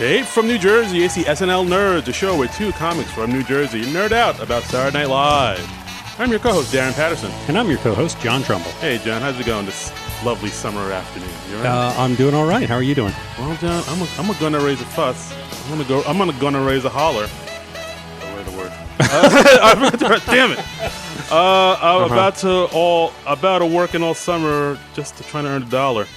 Straight from New Jersey, it's the SNL Nerds, a show where two comics from New Jersey nerd out about Saturday Night Live. I'm your co-host, Darren Patterson. And I'm your co-host, John Trumble. Hey, John, how's it going this lovely summer afternoon? You all right? I'm doing all right. How are you doing? Well, John, I'm gonna raise a fuss. I'm gonna raise a holler. Where's the word? Damn it! I'm about to working all summer just to try to earn $1.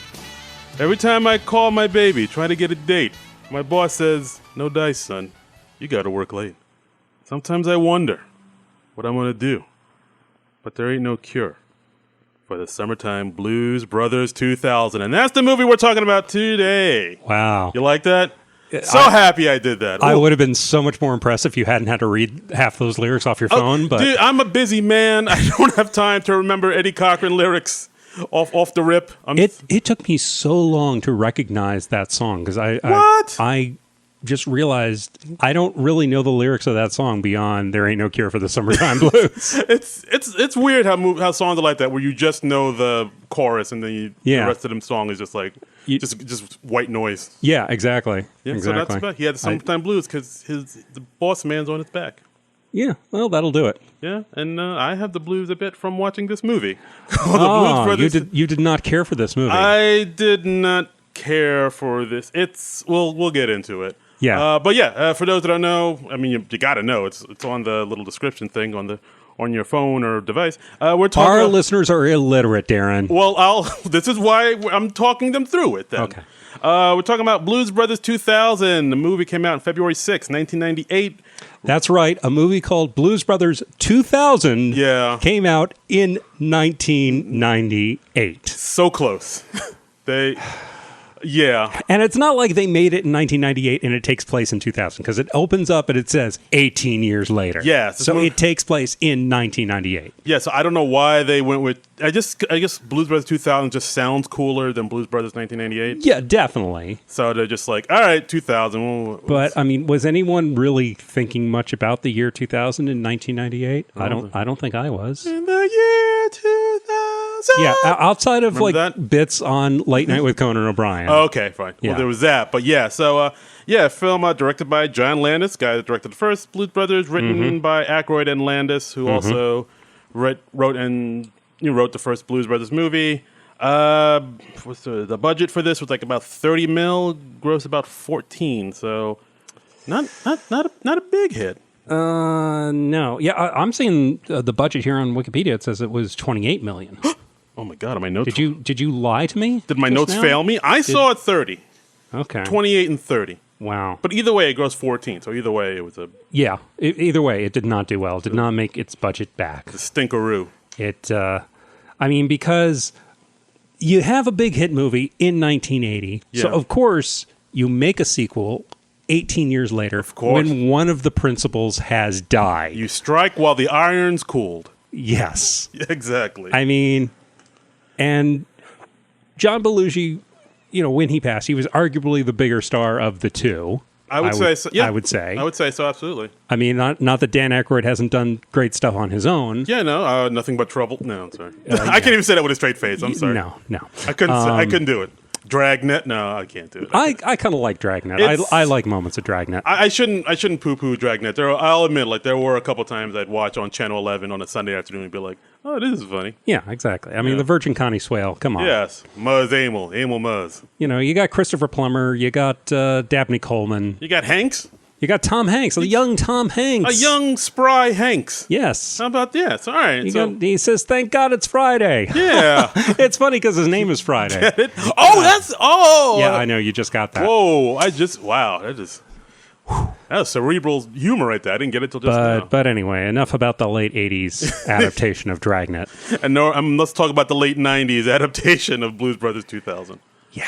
Every time I call my baby, trying to get a date, my boss says, "No dice, son. You got to work late." Sometimes I wonder what I'm going to do. But there ain't no cure for the Summertime Blues Brothers 2000. And that's the movie we're talking about today. Wow. You like that? Happy I did that. I would have been so much more impressed if you hadn't had to read half those lyrics off your phone. But dude, I'm a busy man. I don't have time to remember Eddie Cochran lyrics off the rip. It took me so long to recognize that song because I just realized I don't really know the lyrics of that song beyond "There Ain't No Cure for the Summertime Blues." It's weird how songs are like that where you just know the chorus and then the rest of the song is just like just white noise. Yeah, exactly. Yeah, exactly. So that's about. He had the Summertime Blues because the boss man's on his back. Yeah, well, that'll do it. Yeah, and I have the blues a bit from watching this movie. You did not care for this movie. I did not care for this. We'll get into it. Yeah. For those that don't know, I mean, you got to know. It's on the little description thing on your phone or device. We're talking. Our listeners are illiterate, Darren. Well, this is why I'm talking them through it. Then. Okay. We're talking about Blues Brothers 2000. The movie came out on February 6, 1998. That's right. A movie called Blues Brothers 2000 came out in 1998. So close. Yeah. And it's not like they made it in 1998 and it takes place in 2000 because it opens up and it says 18 years later. Yeah. So it takes place in 1998. Yeah, so I don't know why they went with... I guess Blues Brothers 2000 just sounds cooler than Blues Brothers 1998. Yeah, definitely. So they're just like, all right, 2000. But, I mean, was anyone really thinking much about the year 2000 in 1998? I don't think I was. In the year 2000. Yeah, outside of that? Bits on Late Night with Conan O'Brien. Oh, okay, fine. Yeah. Well, there was that. But yeah, so film directed by John Landis, guy that directed the first Blues Brothers, written by Aykroyd and Landis, who also wrote the first Blues Brothers movie. What's the budget for this was like about $30 million, gross about 14. So not a big hit. No. Yeah, I'm seeing the budget here on Wikipedia. It says it was $28 million. Oh my God! Are my notes? Did you lie to me? Did my notes fail me? I saw it 30. Okay. 28 and 30. Wow. But either way, it grossed 14. So either way, it was a... Yeah. Either way, it did not do well. It did not make its budget back. The stinkeroo. Because you have a big hit movie in 1980. Yeah. So, of course, you make a sequel 18 years later. Of course. When one of the principals has died. You strike while the iron's cooled. Yes. Exactly. I mean... And John Belushi, when he passed, he was arguably the bigger star of the two. I would say so. Yeah. I would say so, absolutely. I mean, not that Dan Aykroyd hasn't done great stuff on his own. Yeah, no, Nothing But Trouble. No, I'm sorry. I can't even say that with a straight face. I'm sorry. No. I couldn't do it. Dragnet? No, I can't do it. I kind of like Dragnet. I like moments of Dragnet. I shouldn't poo-poo Dragnet. I'll admit, there were a couple times I'd watch on Channel 11 on a Sunday afternoon and be like, oh, this is funny. Yeah, exactly. I mean, the Virgin Connie Swale, come on. Yes, Muzz Amel Muzz. You got Christopher Plummer, you got Dabney Coleman. You got Hanks? You got Tom Hanks, a young Tom Hanks. A young, spry Hanks. Yes. How about this? All right. He says, thank God it's Friday. Yeah. It's funny because his name is Friday. Get it? Oh, Yeah, I know. You just got that. Whoa. That was cerebral humor right there. I didn't get it till just now. But anyway, enough about the late 80s adaptation of Dragnet. And let's talk about the late 90s adaptation of Blues Brothers 2000. Yeah.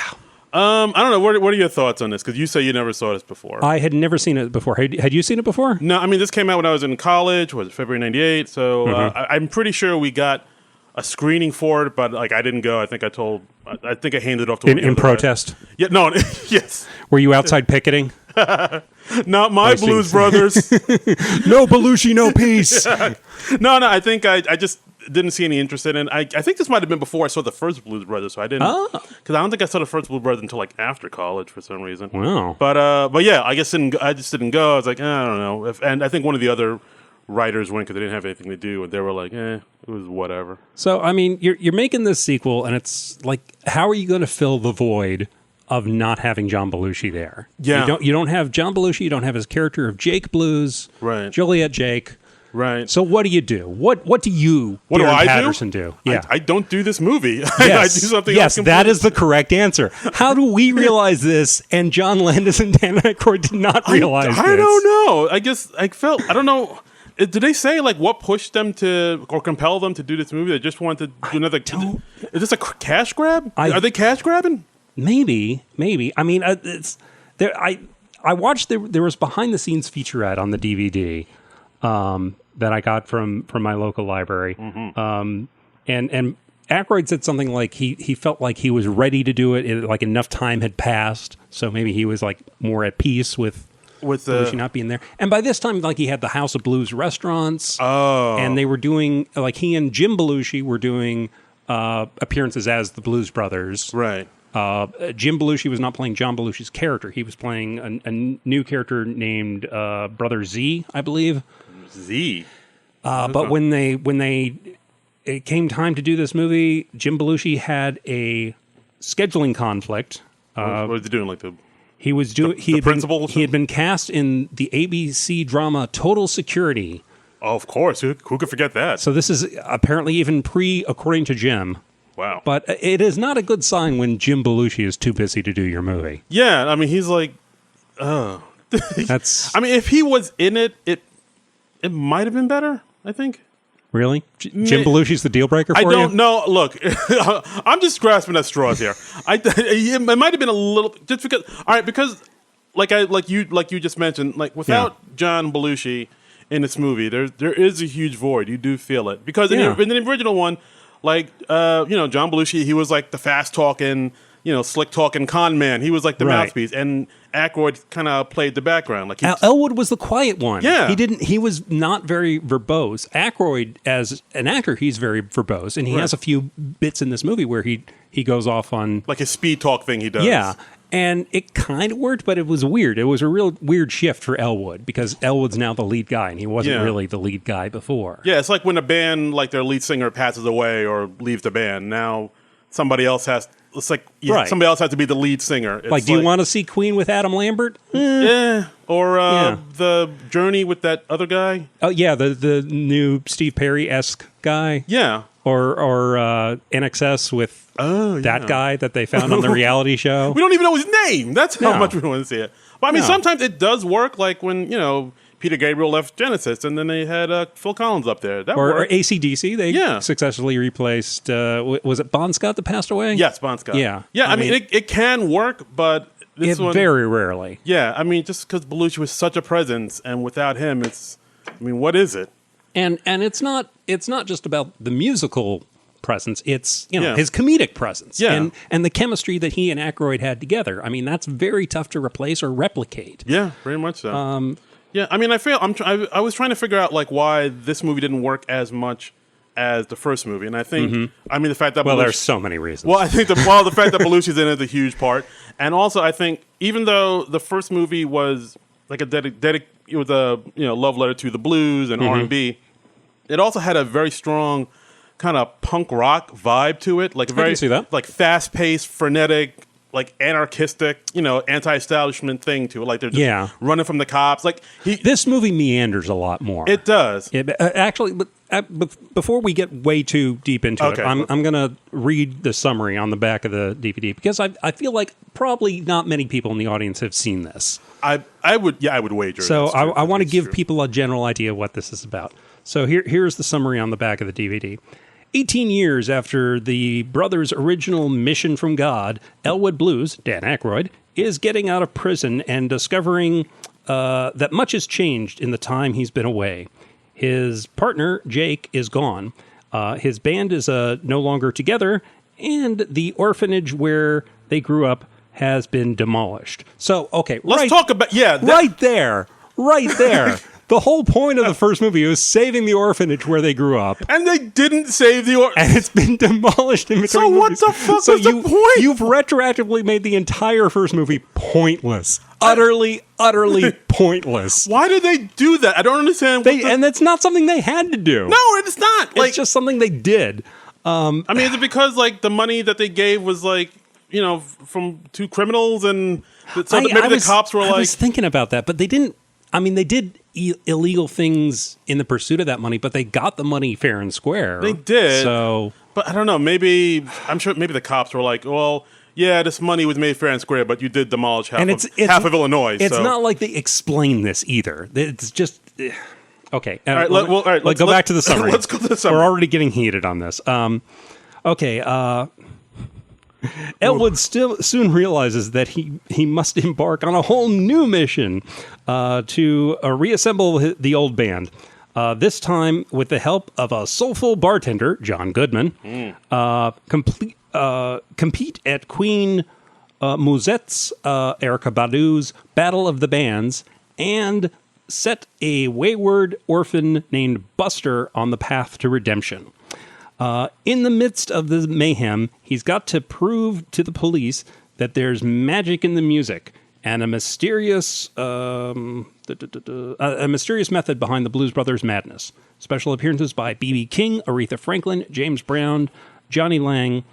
I don't know. What are your thoughts on this? Because you say you never saw this before. I had never seen it before. Had you seen it before? No, I mean, this came out when I was in college. Was it February 98? So I'm pretty sure we got a screening for it, but I didn't go. I think I handed it off to in protest. Yeah, no, yes. Were you outside picketing? Not my Blues Brothers. No Belushi, no peace. No. I think I just didn't see any interest in it. I think this might have been before I saw the first Blues Brothers, so I didn't. because I don't think I saw the first Blues Brothers until like after college for some reason. Wow. But yeah, I guess I just didn't go. I was like, I don't know. And I think one of the other writers went because they didn't have anything to do, and they were like, it was whatever. So I mean, you're making this sequel, and it's like, how are you going to fill the void of not having John Belushi there? Yeah, you don't have John Belushi. You don't have his character of Jake Blues, right? Juliet Jake. Right. So what do you do? What do you, what Darren do I Patterson do? Yeah. I don't do this movie. Yes. I do something else. Yes, that is the correct answer. How do we realize this and John Landis and Dan Aykroyd did not realize this? I don't know. I guess I don't know. Did they say like what pushed them to or compel them to do this movie? They just wanted to do another. Is this a cash grab? Are they cash grabbing? Maybe. I mean, it's there. I watched there was behind the scenes featurette on the DVD that I got from my local library, and Aykroyd said something like he felt like he was ready to do it. Like enough time had passed, so maybe he was like more at peace with Belushi not being there. And by this time, like he had the House of Blues restaurants, and they were doing like he and Jim Belushi were doing appearances as the Blues Brothers, right? Jim Belushi was not playing John Belushi's character. He was playing a new character named Brother Z, I believe. Z. But when it came time to do this movie, Jim Belushi had a scheduling conflict. What was he doing? Like he had been cast in the ABC drama Total Security. Oh, of course. Who could forget that? So this is apparently even according to Jim. Wow. But it is not a good sign when Jim Belushi is too busy to do your movie. Yeah, I mean, he's like, That's. I mean, if he was in it, it might have been better, I think. Really? Jim Belushi's the deal breaker for you? I don't know. Look, I'm just grasping at straws here. It might have been a little just because. All right, because like you just mentioned, like without John Belushi in this movie, there is a huge void. You do feel it because in the original one, like John Belushi, he was like the fast talking, slick talking con man. He was like the mouthpiece, and Aykroyd kind of played the background. Like Elwood was the quiet one. Yeah, he was not very verbose. Aykroyd, as an actor, he's very verbose, and he has a few bits in this movie where he goes off on like his speed talk thing he does. Yeah. And it kind of worked, but it was weird. It was a real weird shift for Elwood because Elwood's now the lead guy, and he wasn't really the lead guy before. Yeah, it's like when a band, like their lead singer passes away or leaves the band. Now somebody else has. It's like somebody else has to be the lead singer. It's do you want to see Queen with Adam Lambert? Yeah, or the Journey with that other guy. Oh yeah, the new Steve Perry-esque guy. Yeah, or NXS with that guy that they found on the reality show. We don't even know his name. That's how much we want to see it. But I mean, sometimes it does work. Like when Peter Gabriel left Genesis, and then they had Phil Collins up there. Or AC/DC. They successfully replaced. Was it Bon Scott that passed away? Yes, Bon Scott. Yeah. I mean, it can work, but this one very rarely. Yeah, I mean, just because Belushi was such a presence, and without him, what is it? And it's not just about the musical presence. It's his comedic presence. Yeah. And the chemistry that he and Aykroyd had together. I mean, that's very tough to replace or replicate. Yeah, very much so. Yeah, I mean, I was trying to figure out like why this movie didn't work as much as the first movie, and I think I mean the fact that there's so many reasons. Well, I think the fact that Belushi's in it is a huge part, and also I think even though the first movie was like it was a love letter to the blues and R&B, it also had a very strong kind of punk rock vibe to it, like I can see that. Like fast paced, frenetic. Like anarchistic, anti-establishment thing to it. Like they're just running from the cops. Like this movie meanders a lot more. It does. Actually, but before we get way too deep into it, I'm going to read the summary on the back of the DVD because I feel like probably not many people in the audience have seen this. I would wager. So I want to give people a general idea of what this is about. So here's the summary on the back of the DVD. 18 years after the brothers' original mission from God, Elwood Blues, Dan Aykroyd, is getting out of prison and discovering that much has changed in the time he's been away. His partner, Jake, is gone. His band is no longer together, and the orphanage where they grew up has been demolished. So, okay. Let's talk about, right there. The whole point of the first movie was saving the orphanage where they grew up. And they didn't save the orphanage. And it's been demolished in between So what movies. the fuck So was the point? You've retroactively made the entire first movie pointless. Utterly pointless. Why did they do that? I don't understand. And that's not something they had to do. No, it's not. Like, It's just something they did. I mean, is it because like the money that they gave was like, you know, from two criminals, and so maybe the cops were like. I was thinking about that, but they didn't. I mean, they did illegal things in the pursuit of that money, but they got the money fair and square. They did. So, but I don't know. Maybe I'm sure. Maybe the cops were like, well. Yeah, this money was made fair and square, but you did demolish half of Illinois. It's so. not like they explain this either. It's just okay. All right, let's go back to the summary. Let's go to the summary. We're already getting heated on this. Okay. Elwood soon realizes that he must embark on a whole new mission to reassemble the old band. This time with the help of a soulful bartender, John Goodman, compete at Queen Musette's Erykah Badu's Battle of the Bands, and set a wayward orphan named Buster on the path to redemption. In the midst of the mayhem, he's got to prove to the police that there's magic in the music and a mysterious method behind the Blues Brothers' madness. Special appearances by B.B. King, Aretha Franklin, James Brown, Johnny Lang,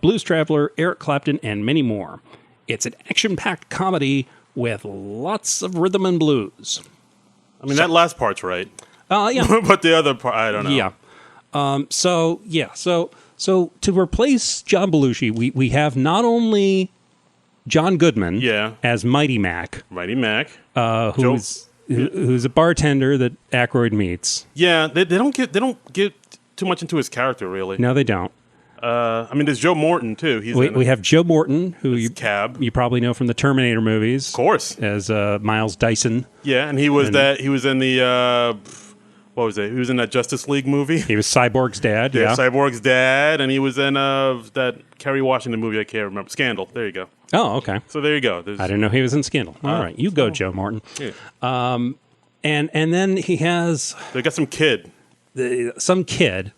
Blues Traveler, Eric Clapton, and many more. It's an action-packed comedy with lots of rhythm and blues. I mean, that last part's right. Yeah. But the other part, I don't know. Yeah. So to replace John Belushi, we have not only John Goodman as Mighty Mac. Mighty Mac. Who's a bartender that Aykroyd meets. Yeah, they don't get too much into his character, really. No, they don't. I mean, there's Joe Morton, too. We have Joe Morton, who you probably know from the Terminator movies. Of course. As Miles Dyson. Yeah, and he was in the... what was it? He was in that Justice League movie. He was Cyborg's dad, yeah. Cyborg's dad, and he was in that Kerry Washington movie I can't remember. Scandal. There you go. Oh, okay. So there you go. I didn't know he was in Scandal. All right, you go, Joe Morton. Yeah. And then he has... They got some kid. Some kid.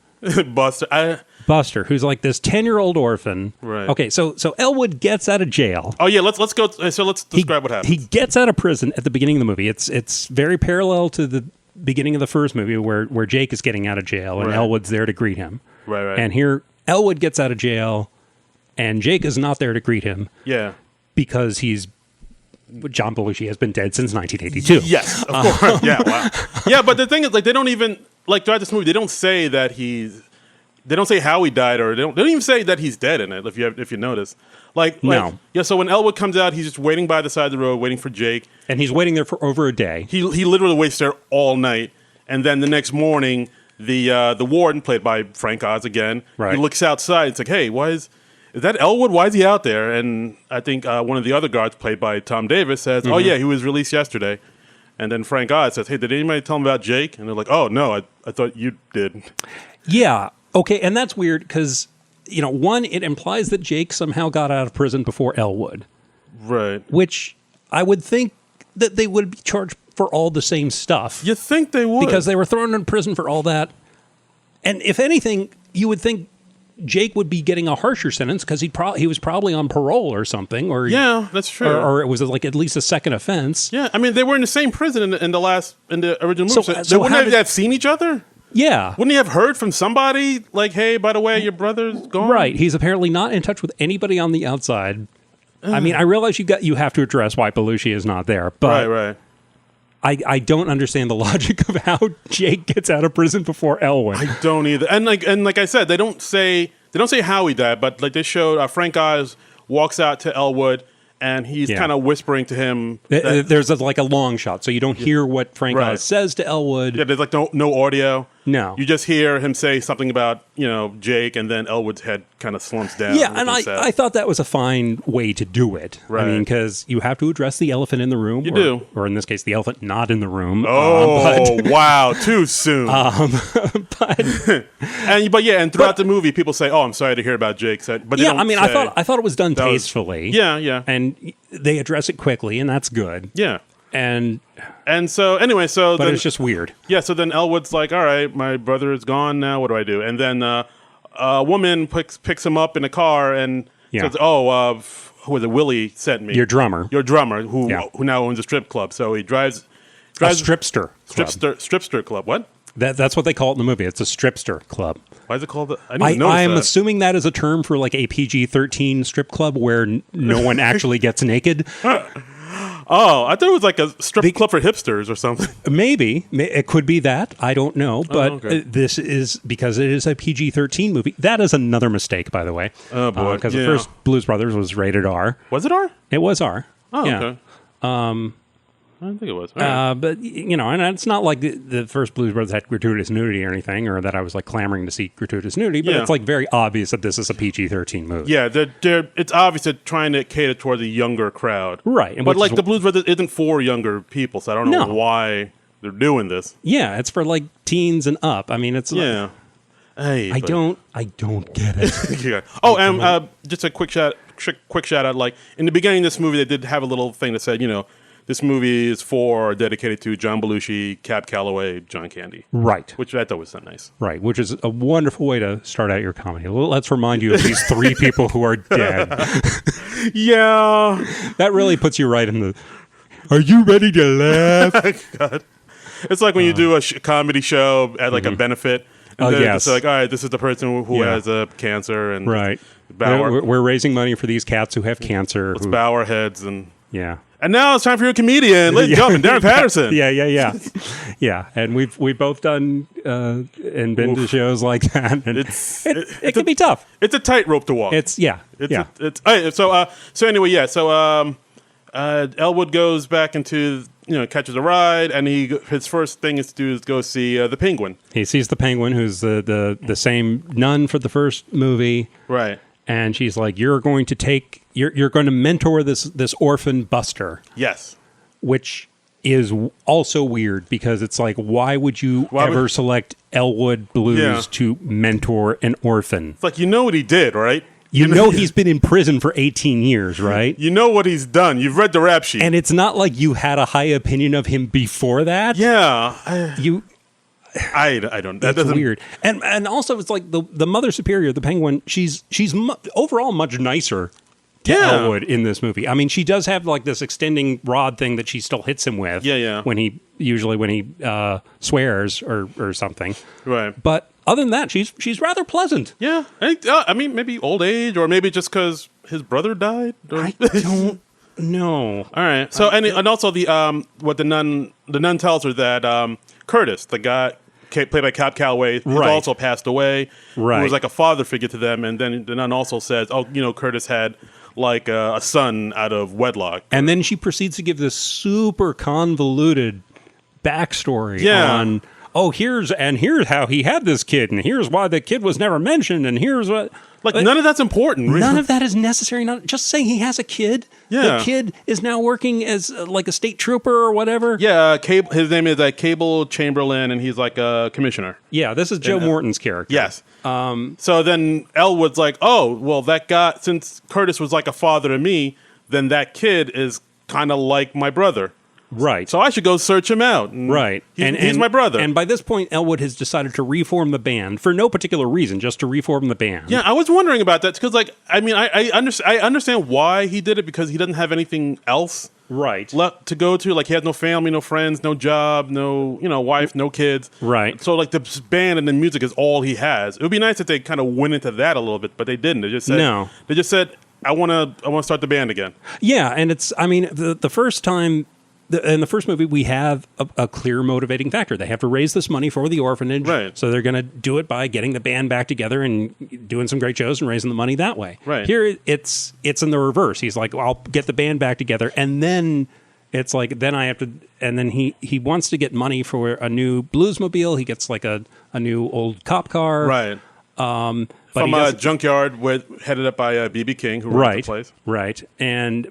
Buster. Who's like this 10-year-old orphan. Right. Okay, so Elwood gets out of jail. Oh yeah, let's go. So let's describe what happens. He gets out of prison at the beginning of the movie. It's very parallel to the beginning of the first movie where Jake is getting out of jail and Elwood's there to greet him. Right. And here Elwood gets out of jail and Jake is not there to greet him. Yeah. Because John Belushi has been dead since 1982. Yes, of course. Yeah, wow. Yeah, but the thing is, like, they don't even throughout this movie, they don't say that they don't say how he died, or they don't even say that he's dead in it. If you notice, no. Yeah. So when Elwood comes out, he's just waiting by the side of the road, waiting for Jake, and he's waiting there for over a day. He literally waits there all night, and then the next morning, the warden, played by Frank Oz again, he looks outside. It's like, hey, is that Elwood? Why is he out there? And I think one of the other guards, played by Tom Davis, says, oh yeah, he was released yesterday. And then Frank Oz says, hey, did anybody tell him about Jake? And they're like, oh no, I thought you did. Yeah. Okay, and that's weird because, one, it implies that Jake somehow got out of prison before Elwood. Right. Which I would think that they would be charged for all the same stuff. You think they would? Because they were thrown in prison for all that. And if anything, you would think Jake would be getting a harsher sentence because he was probably on parole or something. Or yeah, that's true. Or it was like at least a second offense. Yeah, I mean, they were in the same prison in the original movie. So they wouldn't have seen each other? Yeah. Wouldn't he have heard from somebody, like, hey, by the way, your brother's gone? Right. He's apparently not in touch with anybody on the outside. I mean, I realize you have to address why Belushi is not there, but right. I don't understand the logic of how Jake gets out of prison before Elwood. I don't either. And like I said, they don't say how he died, but like they showed Frank Oz walks out to Elwood, and he's kind of whispering to him. There's a long shot, so you don't hear what Frank Oz says to Elwood. Yeah, there's like no audio. No. You just hear him say something about, Jake, and then Elwood's head kind of slumps down. Yeah, and I thought that was a fine way to do it. Right. I mean, because you have to address the elephant in the room. You do. Or in this case, the elephant not in the room. Oh, wow, too soon. But throughout the movie, people say, oh, I'm sorry to hear about Jake. But I thought it was done tastefully. Yeah. And they address it quickly, and that's good. Yeah. And And so anyway, But then, it's just weird. yeah. So then Elwood's like, all right, my brother is gone now. What do I do? And then a woman picks him up in a car and says, oh, who was it? Willie sent me. Your drummer, who now owns a strip club. So he drives a stripster club. Stripster club. What? That's what they call it in the movie. It's a stripster club. Why is it called? I didn't notice I'm that. assuming that is a term for like a PG-13 strip club where no one actually gets naked. Oh, I thought it was like a strip club for hipsters or something. Maybe. It could be that. I don't know. But this is, because it is a PG-13 movie. That is another mistake, by the way. Oh, boy. Because the first Blues Brothers was rated R. Was it R? It was R. Oh, yeah. okay. I don't think it was. Right. But, and it's not like the first Blues Brothers had gratuitous nudity or anything, or that I was like clamoring to see gratuitous nudity, but it's like very obvious that this is a PG-13 movie. Yeah, it's obvious they're trying to cater towards a younger crowd. Right. But like the Blues Brothers isn't for younger people, so I don't know why they're doing this. Yeah, it's for like teens and up. I mean, it's yeah. Hey, I don't get it. Yeah. Oh, and just a quick shout out. Like in the beginning of this movie, they did have a little thing that said, this movie is dedicated to John Belushi, Cab Calloway, John Candy. Right. Which I thought was so nice. Right, which is a wonderful way to start out your comedy. Well, let's remind you of these three people who are dead. Yeah. That really puts you right in the, are you ready to laugh? God. It's like when you do a comedy show at like a benefit. And it's like, all right, this is the person who has cancer. And right. We're raising money for these cats who have cancer. Let's bow our heads. And yeah. And now it's time for your comedian, ladies and gentlemen, Darren Patterson. Yeah. And we've both done and been to shows like that. And it can be tough. It's a tightrope to walk. So anyway, Elwood goes back into catches a ride, and his first thing is to do is go see the Penguin. He sees the Penguin, who's the same nun for the first movie, right? And she's like, "You're going to mentor this orphan Buster." Yes. Which is also weird because it's like, why would you ever select Elwood Blues to mentor an orphan? It's like, what he did, right? You know he's been in prison for 18 years, right? You know what he's done. You've read the rap sheet. And it's not like you had a high opinion of him before that. Yeah. I don't. That's weird. And also, it's like the Mother Superior, the Penguin. She's overall much nicer to Elwood in this movie. I mean, she does have like this extending rod thing that she still hits him with. Yeah. When he swears or something. Right. But other than that, she's rather pleasant. Yeah. I mean, maybe old age, or maybe just because his brother died. I don't know. All right. So and also what the nun tells her that Curtis, the guy played by Cab Calloway, has also passed away. Right. Who was like a father figure to them, and then the nun also says, Curtis had like a son out of wedlock. And then she proceeds to give this super convoluted backstory on, here's how he had this kid, and here's why the kid was never mentioned, and here's what... none of that's important. Really. None of that is necessary. Not just saying he has a kid. Yeah. The kid is now working as like a state trooper or whatever. Yeah, his name is Cable Chamberlain, and he's like a commissioner. Yeah, this is Joe Morton's character. Yes. So then Elwood's like, oh, well, that guy, since Curtis was like a father to me, then that kid is kind of like my brother. Right. So I should go search him out. Right. He's my brother. And by this point, Elwood has decided to reform the band for no particular reason, just to reform the band. Yeah, I was wondering about that because, I understand why he did it, because he doesn't have anything else left to go to. Like, he has no family, no friends, no job, no wife, no kids. Right. So the band and the music is all he has. It would be nice if they kind of went into that a little bit, but they didn't. They just said no. They just said, I want to start the band again. Yeah, and the first time. In the first movie, we have a clear motivating factor. They have to raise this money for the orphanage. Right. So they're going to do it by getting the band back together and doing some great shows and raising the money that way. Right. Here, it's in the reverse. He's like, well, I'll get the band back together. And then it's like, then I have to, and then he wants to get money for a new Bluesmobile. He gets like a new old cop car. Right. But from a junkyard headed up by B.B. King, who runs the place. Right.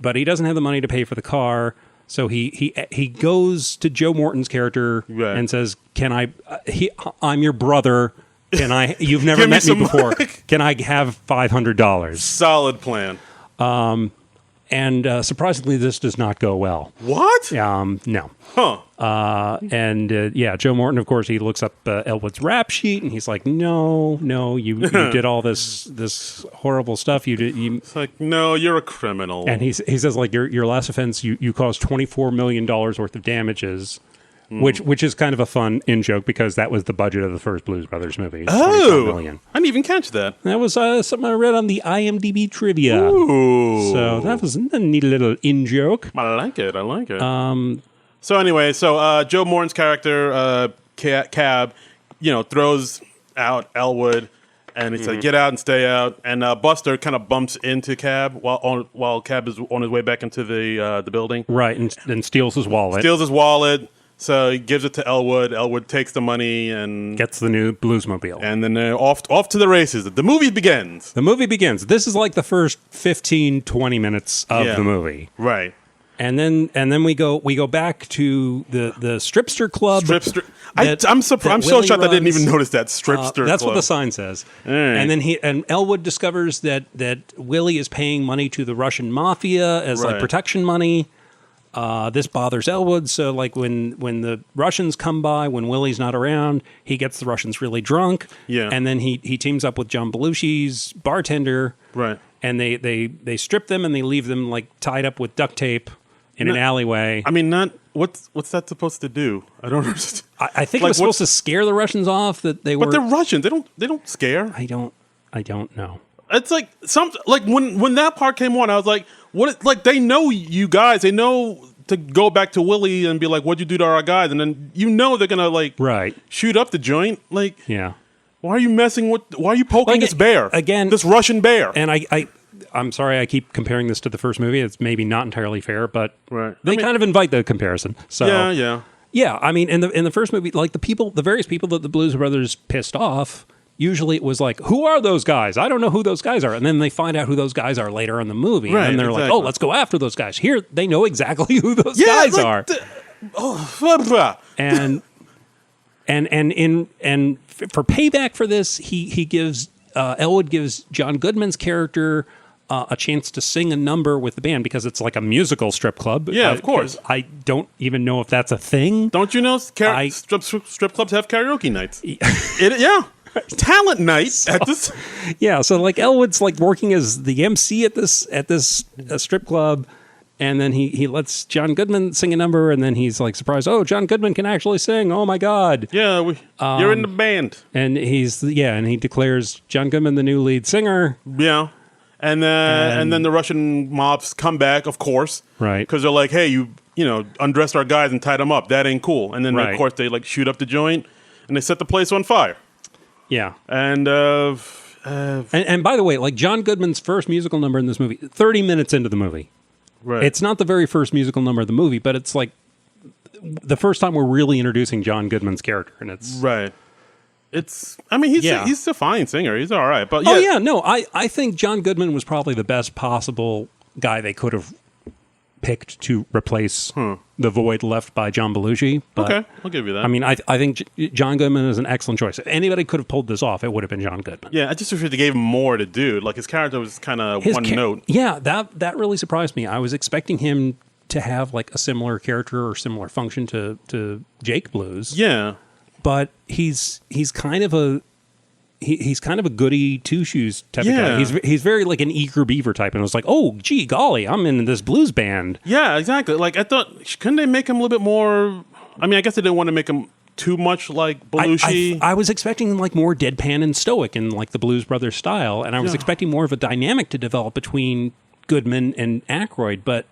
But he doesn't have the money to pay for the car. So he goes to Joe Morton's character and says, "Can I'm your brother. Can I? You've never met me before. Can I have $500?" Solid plan. surprisingly, this does not go well. What? No. Huh. Joe Morton, of course, he looks up Elwood's rap sheet, and he's like, "No, you did all this horrible stuff. You did." It's like, no, you're a criminal. And he says, like, your last offense, you caused $24 million worth of damages. Which is kind of a fun in-joke because that was the budget of the first Blues Brothers movie. Oh, million. I didn't even catch that. That was something I read on the IMDb trivia. Ooh. So that was a neat little in-joke. I like it. So anyway, Joe Morton's character, Cab, throws out Elwood, and he's like, get out and stay out. And Buster kind of bumps into Cab while Cab is on his way back into the building. Right, and steals his wallet. So he gives it to Elwood. Elwood takes the money and gets the new Bluesmobile. And then they're off to the races. The movie begins. This is like the first 15, 20 minutes of the movie. Right. And then we go back to the Stripster Club. I'm surprised. I'm so shocked I didn't even notice that Stripster Club. That's what the sign says. Right. And then Elwood discovers that Willie is paying money to the Russian mafia as like protection money. This bothers Elwood, so like when the Russians come by, when Willie's not around, he gets the Russians really drunk. Yeah. And then he teams up with John Belushi's bartender. Right. And they strip them and they leave them like tied up with duct tape in an alleyway. I mean, what's that supposed to do? I don't understand. I think it was supposed to scare the Russians off that they were. But they're Russians. They don't scare. I don't know. It's like when that part came on, I was like, what? Like they know you guys. They know to go back to Willie and be like, what'd you do to our guys? And then they're gonna like shoot up the joint. Like, yeah. Why are you poking this bear again? This Russian bear. And I'm sorry, I keep comparing this to the first movie. It's maybe not entirely fair, but they kind of invite the comparison. So yeah. I mean, in the first movie, like the various people that the Blues Brothers pissed off. Usually it was like, who are those guys? I don't know who those guys are. And then they find out who those guys are later in the movie. Right, and they're like, oh, let's go after those guys. Here, they know exactly who those guys are. And for payback for this, he gives Elwood gives John Goodman's character a chance to sing a number with the band because it's like a musical strip club. Yeah, of course. I don't even know if that's a thing. Don't you know strip clubs have karaoke nights? Yeah. Talent night at this. Yeah, so like Elwood's like working as the MC at this strip club, and then he lets John Goodman sing a number, and then he's like surprised. Oh, John Goodman can actually sing! Oh my God! Yeah, you're in the band, and he declares John Goodman the new lead singer. Yeah, and then the Russian mobs come back, of course, right? Because they're like, hey, you undressed our guys and tied them up. That ain't cool. And then of course they like shoot up the joint and they set the place on fire. Yeah. And by the way, like John Goodman's first musical number in this movie, 30 minutes into the movie. Right. It's not the very first musical number of the movie, but it's like the first time we're really introducing John Goodman's character, and it's right. He's a fine singer. He's all right. But I think John Goodman was probably the best possible guy they could have picked to replace the void left by John Belushi. But, okay, I'll give you that. I mean, I think John Goodman is an excellent choice. If anybody could have pulled this off, it would have been John Goodman. Yeah, I just wish they gave him more to do. Like his character was kind of one note. Yeah, that really surprised me. I was expecting him to have like a similar character or similar function to Jake Blues. Yeah, but he's kind of a goody two shoes type of guy. He's very like an eager beaver type, and I was like, oh, gee, golly, I'm in this blues band. Yeah, exactly. Like I thought, couldn't they make him a little bit more? I mean, I guess they didn't want to make him too much like Belushi. I was expecting like more deadpan and stoic in like the Blues Brothers style, and I was expecting more of a dynamic to develop between Goodman and Aykroyd, but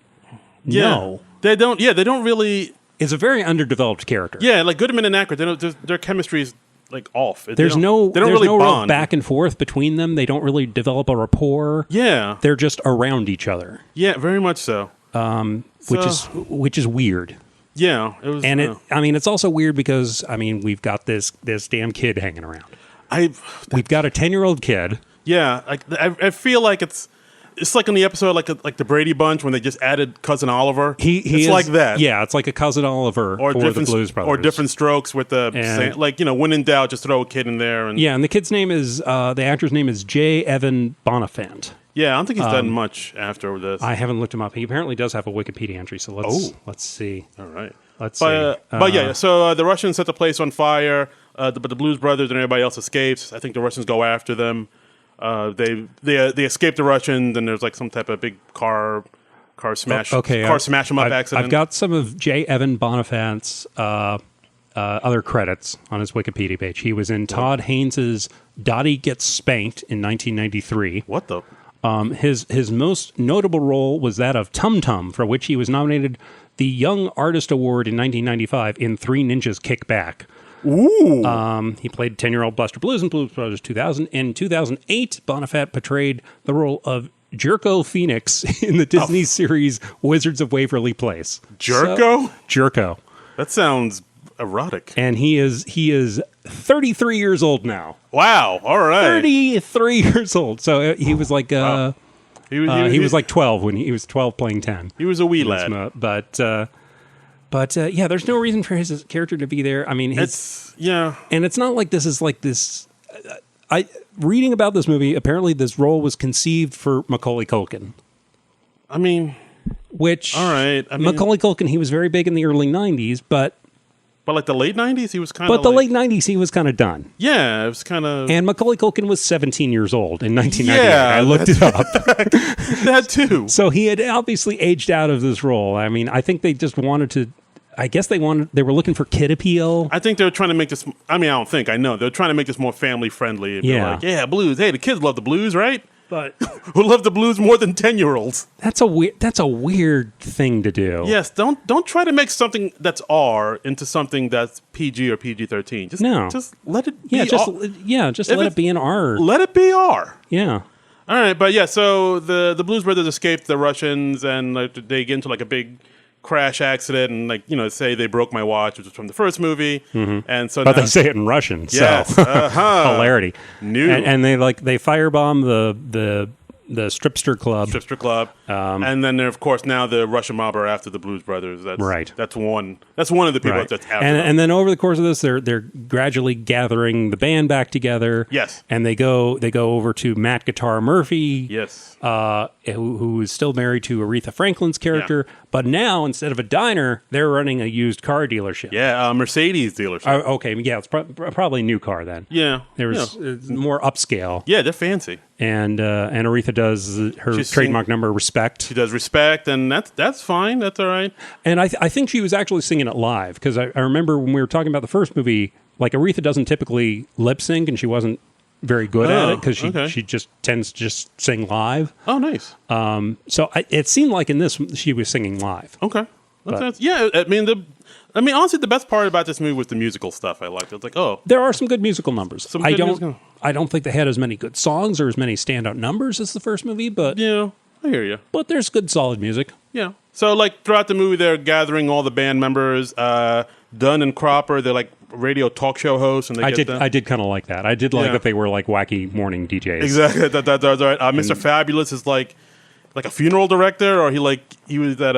no, they don't. Yeah, they don't really. It's a very underdeveloped character. Yeah, like Goodman and Aykroyd, their chemistry is like off. There's no really real back and forth between them. They don't really develop a rapport. Yeah, they're just around each other. Yeah, very much so. Which is weird. Yeah, it was. And it's also weird because we've got this damn kid hanging around. We've got a 10-year-old kid. Yeah, I feel like it's It's like in the episode, like the Brady Bunch when they just added Cousin Oliver. It's like that. Yeah, it's like a Cousin Oliver for the Blues Brothers, or different strokes with when in doubt, just throw a kid in there. And the kid's name is the actor's name is J. Evan Bonifant. Yeah, I don't think he's done much after this. I haven't looked him up. He apparently does have a Wikipedia entry, so let's see. All right. Let's see. So the Russians set the place on fire, but the Blues Brothers and everybody else escapes. I think the Russians go after them. They escape the Russians, and there's like some type of big car smash. Car smash them up accident. I've got some of J. Evan Bonifant's other credits on his Wikipedia page. He was in Todd Haynes's Dottie Gets Spanked in 1993. What the? His most notable role was that of Tum Tum, for which he was nominated the Young Artist Award in 1995 in Three Ninjas Kick Back. Ooh. He played 10-year-old Buster Blues in Blues Brothers 2000. In 2008, Bonifant portrayed the role of Jerko Phoenix in the Disney series Wizards of Waverly Place. Jerko? Jerko. That sounds erotic. And he is 33 years old now. Wow. All right. 33 years old. So he was like wow. He was like 12 when he was 12 playing 10. He was a wee lad. But there's no reason for his character to be there. I mean, and it's not like this is like this. Reading about this movie, apparently this role was conceived for Macaulay Culkin. I mean, all right. Macaulay Culkin, he was very big in the early 90s, but like the late 90s, he was kind of. But the late 90s, he was kind of done. Yeah, it was kind of. And Macaulay Culkin was 17 years old in 1998. Yeah, I looked it up. That too. So he had obviously aged out of this role. I mean, I think they just wanted to. I guess they were looking for kid appeal. I think they were trying to make this. I mean, I know they're trying to make this more family friendly. Yeah, like, blues. Hey, the kids love the blues, right? But who love the blues more than 10-year-olds? That's a weird thing to do. Yes, don't try to make something that's R into something that's PG or PG-13. Just let it be. Just let it be an R. Let it be R. Yeah. All right, but so the Blues Brothers escaped the Russians, and they get into like a big crash accident, and say they broke my watch, which was from the first movie, and so. But they say it in Russian, yes, so hilarity. New, and they firebomb the Stripster Club. And then of course now the Russian mob are after the Blues Brothers. That's right. That's one of the people that's after them. And then over the course of this, they're gradually gathering the band back together. Yes. And they go over to Matt Guitar Murphy. Yes. Who is still married to Aretha Franklin's character, but now instead of a diner, they're running a used car dealership. Yeah, Mercedes dealership. Okay, yeah, it's probably a new car then. Yeah, there was more upscale. Yeah, they're fancy. And Aretha does her trademark number "Respect." She does "Respect," and that's fine. That's all right. And I think she was actually singing it live, because I remember when we were talking about the first movie, like Aretha doesn't typically lip sync, and she wasn't very good at it because she just tends to just sing live. Oh, nice. So it seemed like in this she was singing live. Okay. Yeah, I mean honestly, the best part about this movie was the musical stuff. I liked. It's like, there are some good musical numbers. I don't think they had as many good songs or as many standout numbers as the first movie, but yeah, I hear you. But there's good, solid music. Yeah. So throughout the movie, they're gathering all the band members. Dunn and Cropper, they're like radio talk show hosts, and I did kind of like that. I did like that they were like wacky morning DJs. Exactly. That's right. Mr. Fabulous is like a funeral director, or he was at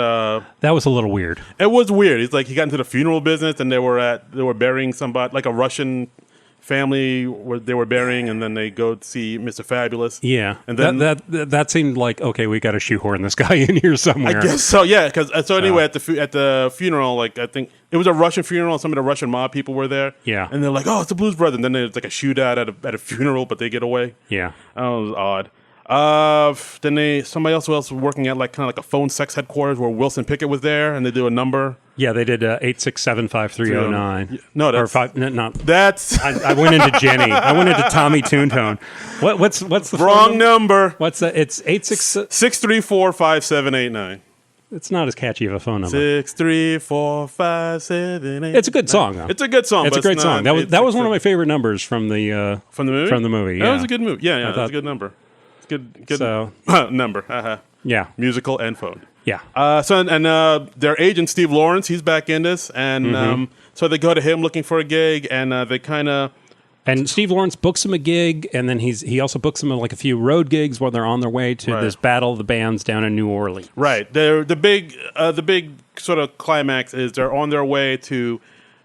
That was a little weird. It was weird. He's like he got into the funeral business, and they were burying somebody, like a Russian family where they were burying, and then they go to see Mr. Fabulous. Yeah, and then that seemed like, okay, we got to shoehorn this guy in here somewhere. I guess so. Yeah, because anyway, at the funeral, I think it was a Russian funeral, and some of the Russian mob people were there. Yeah, and they're like, "Oh, it's the Blues Brothers," and then there's like a shootout at a funeral, but they get away. Yeah, that was odd. Then somebody else was working at kind of like a phone sex headquarters where Wilson Pickett was there, and they do a number. Yeah, they did 8675309. No, that's or five. Not that's. I went into Jenny. I went into Tommy Toontown. What's the wrong number? What's that? It's 634-5789. It's not as catchy of a phone number. 634-5789. It's a good song, though. It's a good song. It's a great song. That was one of my favorite numbers from the movie. From the movie. Yeah. That was a good movie. Yeah, that was a good number. Good number. Yeah. Musical and phone. Yeah. Their agent, Steve Lawrence, he's back in this. And so they go to him looking for a gig. And they kind of And Steve Lawrence books him a gig, and then he also books him like a few road gigs while they're on their way to this Battle of the Bands down in New Orleans. Right. The big sort of climax is they're on their way to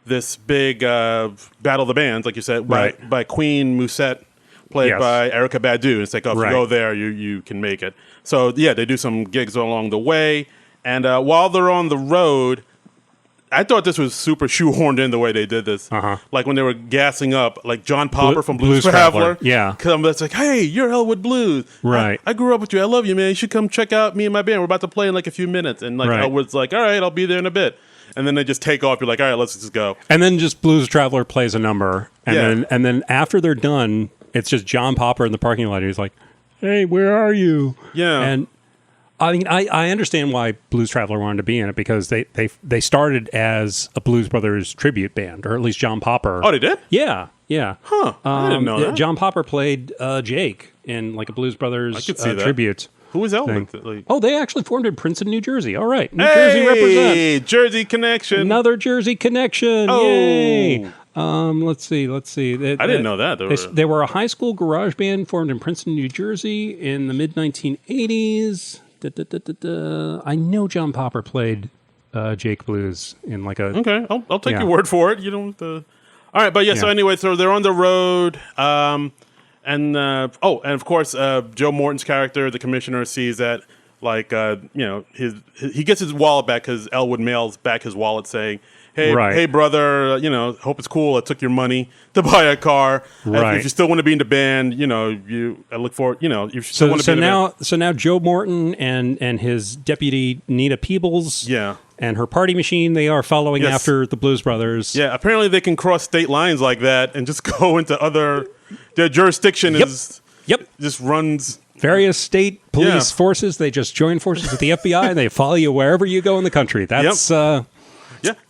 this big Battle of the Bands, like you said, by Queen Musette, played by Erykah Badu. It's like, if you go there, you can make it. So, yeah, they do some gigs along the way. And while they're on the road, I thought this was super shoehorned in the way they did this. Like when they were gassing up, like John Popper from Blues Traveler. Yeah. It's like, hey, you're Elwood Blues. Right. I grew up with you. I love you, man. You should come check out me and my band. We're about to play in like a few minutes. And like Elwood's like, all right, I'll be there in a bit. And then they just take off. You're like, all right, let's just go. And then just Blues Traveler plays a number. And then after they're done, it's just John Popper in the parking lot. He's like, hey, where are you? Yeah. And I mean, I understand why Blues Traveler wanted to be in it, because they started as a Blues Brothers tribute band, or at least John Popper. Oh, they did? Yeah. Huh. I didn't know that. John Popper played Jake in like a Blues Brothers tribute. Who was Elwood? Like, they actually formed in Princeton, New Jersey. All right. New Jersey represent. Jersey connection. Another Jersey connection. Oh. Yay. Let's see. I didn't know that. They were a high school garage band formed in Princeton, New Jersey in the mid-1980s. I know John Popper played Jake Blues in like a... Okay, I'll take your word for it. You don't... All right, but so anyway, so they're on the road... And of course, Joe Morton's character, the commissioner, sees that, like, he gets his wallet back because Elwood mails back his wallet saying, hey, brother, hope it's cool. I took your money to buy a car. Right. If you still want to be in the band, I look forward, you still want to be in the band. So now Joe Morton and his deputy, Nita Peebles, and her party machine, they are following after the Blues Brothers. Yeah, apparently they can cross state lines like that and just go into other... Their jurisdiction just runs... Various state police forces, they just join forces with the FBI, and they follow you wherever you go in the country. That's...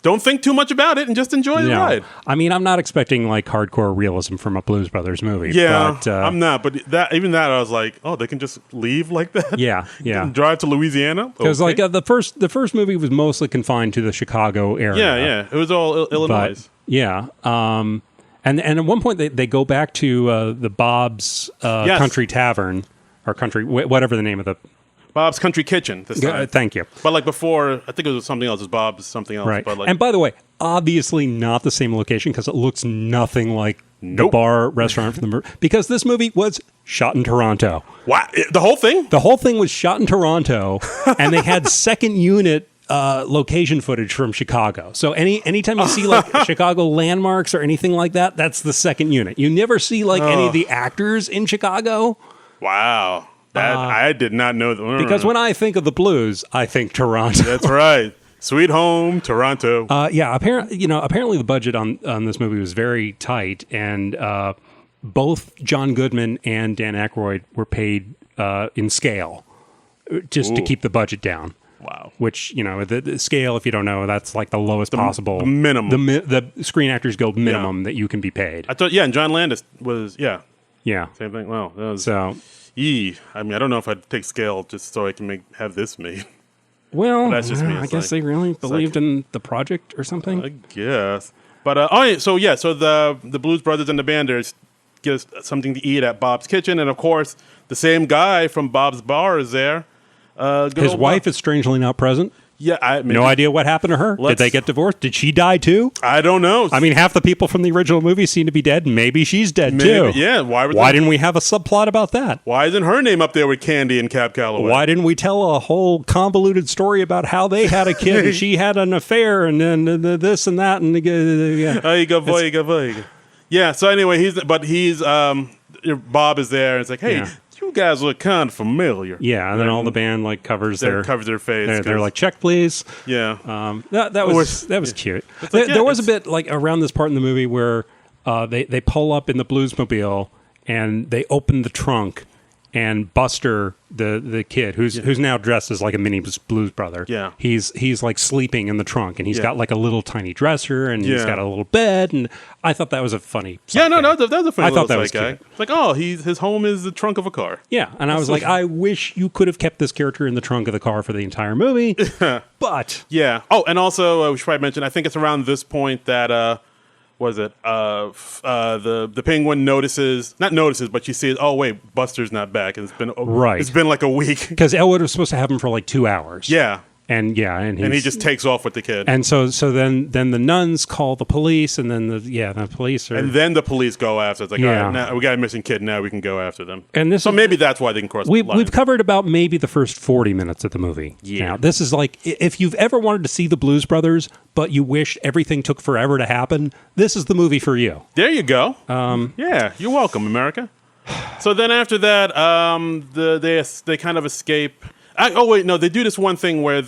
Don't think too much about it and just enjoy the ride. I mean, I'm not expecting like hardcore realism from a Blues Brothers movie. Yeah, but, I'm not. But even that, I was like, oh, they can just leave like that? Yeah. And drive to Louisiana? Because like the first movie was mostly confined to the Chicago area. Yeah. It was all Illinois. But, and at one point they go back to the Bob's Country Tavern, or Country, whatever the name of the... Bob's Country Kitchen this time. Thank you. But like before, I think it was something else. It was Bob's something else. Right. But like, and by the way, obviously not the same location, because it looks nothing like the bar restaurant from the movie. Because this movie was shot in Toronto. What? The whole thing? The whole thing was shot in Toronto, and they had second unit location footage from Chicago. So anytime you see like Chicago landmarks or anything like that, that's the second unit. You never see like any of the actors in Chicago. Wow. I did not know that. Because when I think of the Blues, I think Toronto. That's right. Sweet home, Toronto. Apparently the budget on this movie was very tight, and both John Goodman and Dan Aykroyd were paid in scale just to keep the budget down. Wow. Which, the scale, if you don't know, that's like the lowest possible. The minimum. The Screen Actors Guild minimum that you can be paid. I thought, and John Landis was, Yeah. Same thing. Wow. That was, so... I mean, I don't know if I'd take scale just so I can have this made. Well, that's just me. I guess they really believed in the project or something. I guess. But, so the Blues Brothers and the Banders get something to eat at Bob's Kitchen. And, of course, the same guy from Bob's Bar is there. His wife is strangely not present. Yeah, no idea what happened to her. Did they get divorced? Did she die too? I don't know. I mean, half the people from the original movie seem to be dead. Maybe she's dead too. Yeah. Why didn't we have a subplot about that? Why isn't her name up there with Candy and Cab Calloway? Why didn't we tell a whole convoluted story about how they had a kid and she had an affair and then this and that and Yeah. So anyway, Bob is there. And it's like, hey. Yeah. You guys look kind of familiar. Yeah, and then all the band like covers their face. They're like, check, please. Yeah, that was cute. There was a bit like around this part in the movie where they pull up in the Bluesmobile and they open the trunk, and Buster, the kid who's now dressed as like a mini Blues Brother. Yeah, he's like sleeping in the trunk, and he's got like a little tiny dresser, and he's got a little bed, and I thought that was a funny. That was a funny. I thought that was cute. It's like, his home is the trunk of a car. Yeah, and I was like, I wish you could have kept this character in the trunk of the car for the entire movie, but yeah. Oh, and also we should probably mention, I think it's around this point that the penguin not notices, but she sees, oh wait, Buster's not back. It's been like a week. Because Elwood was supposed to have him for like 2 hours. Yeah. And he just takes off with the kid. And so then the nuns call the police, and then the police are... And then the police go after. It's like, all right, now we got a missing kid. Now we can go after them. And maybe that's why they can cross the line. We've covered about maybe the first 40 minutes of the movie. Yeah. Now, this is like, if you've ever wanted to see the Blues Brothers, but you wish everything took forever to happen, this is the movie for you. There you go. Yeah, you're welcome, America. So then after that, they kind of escape... they do this one thing where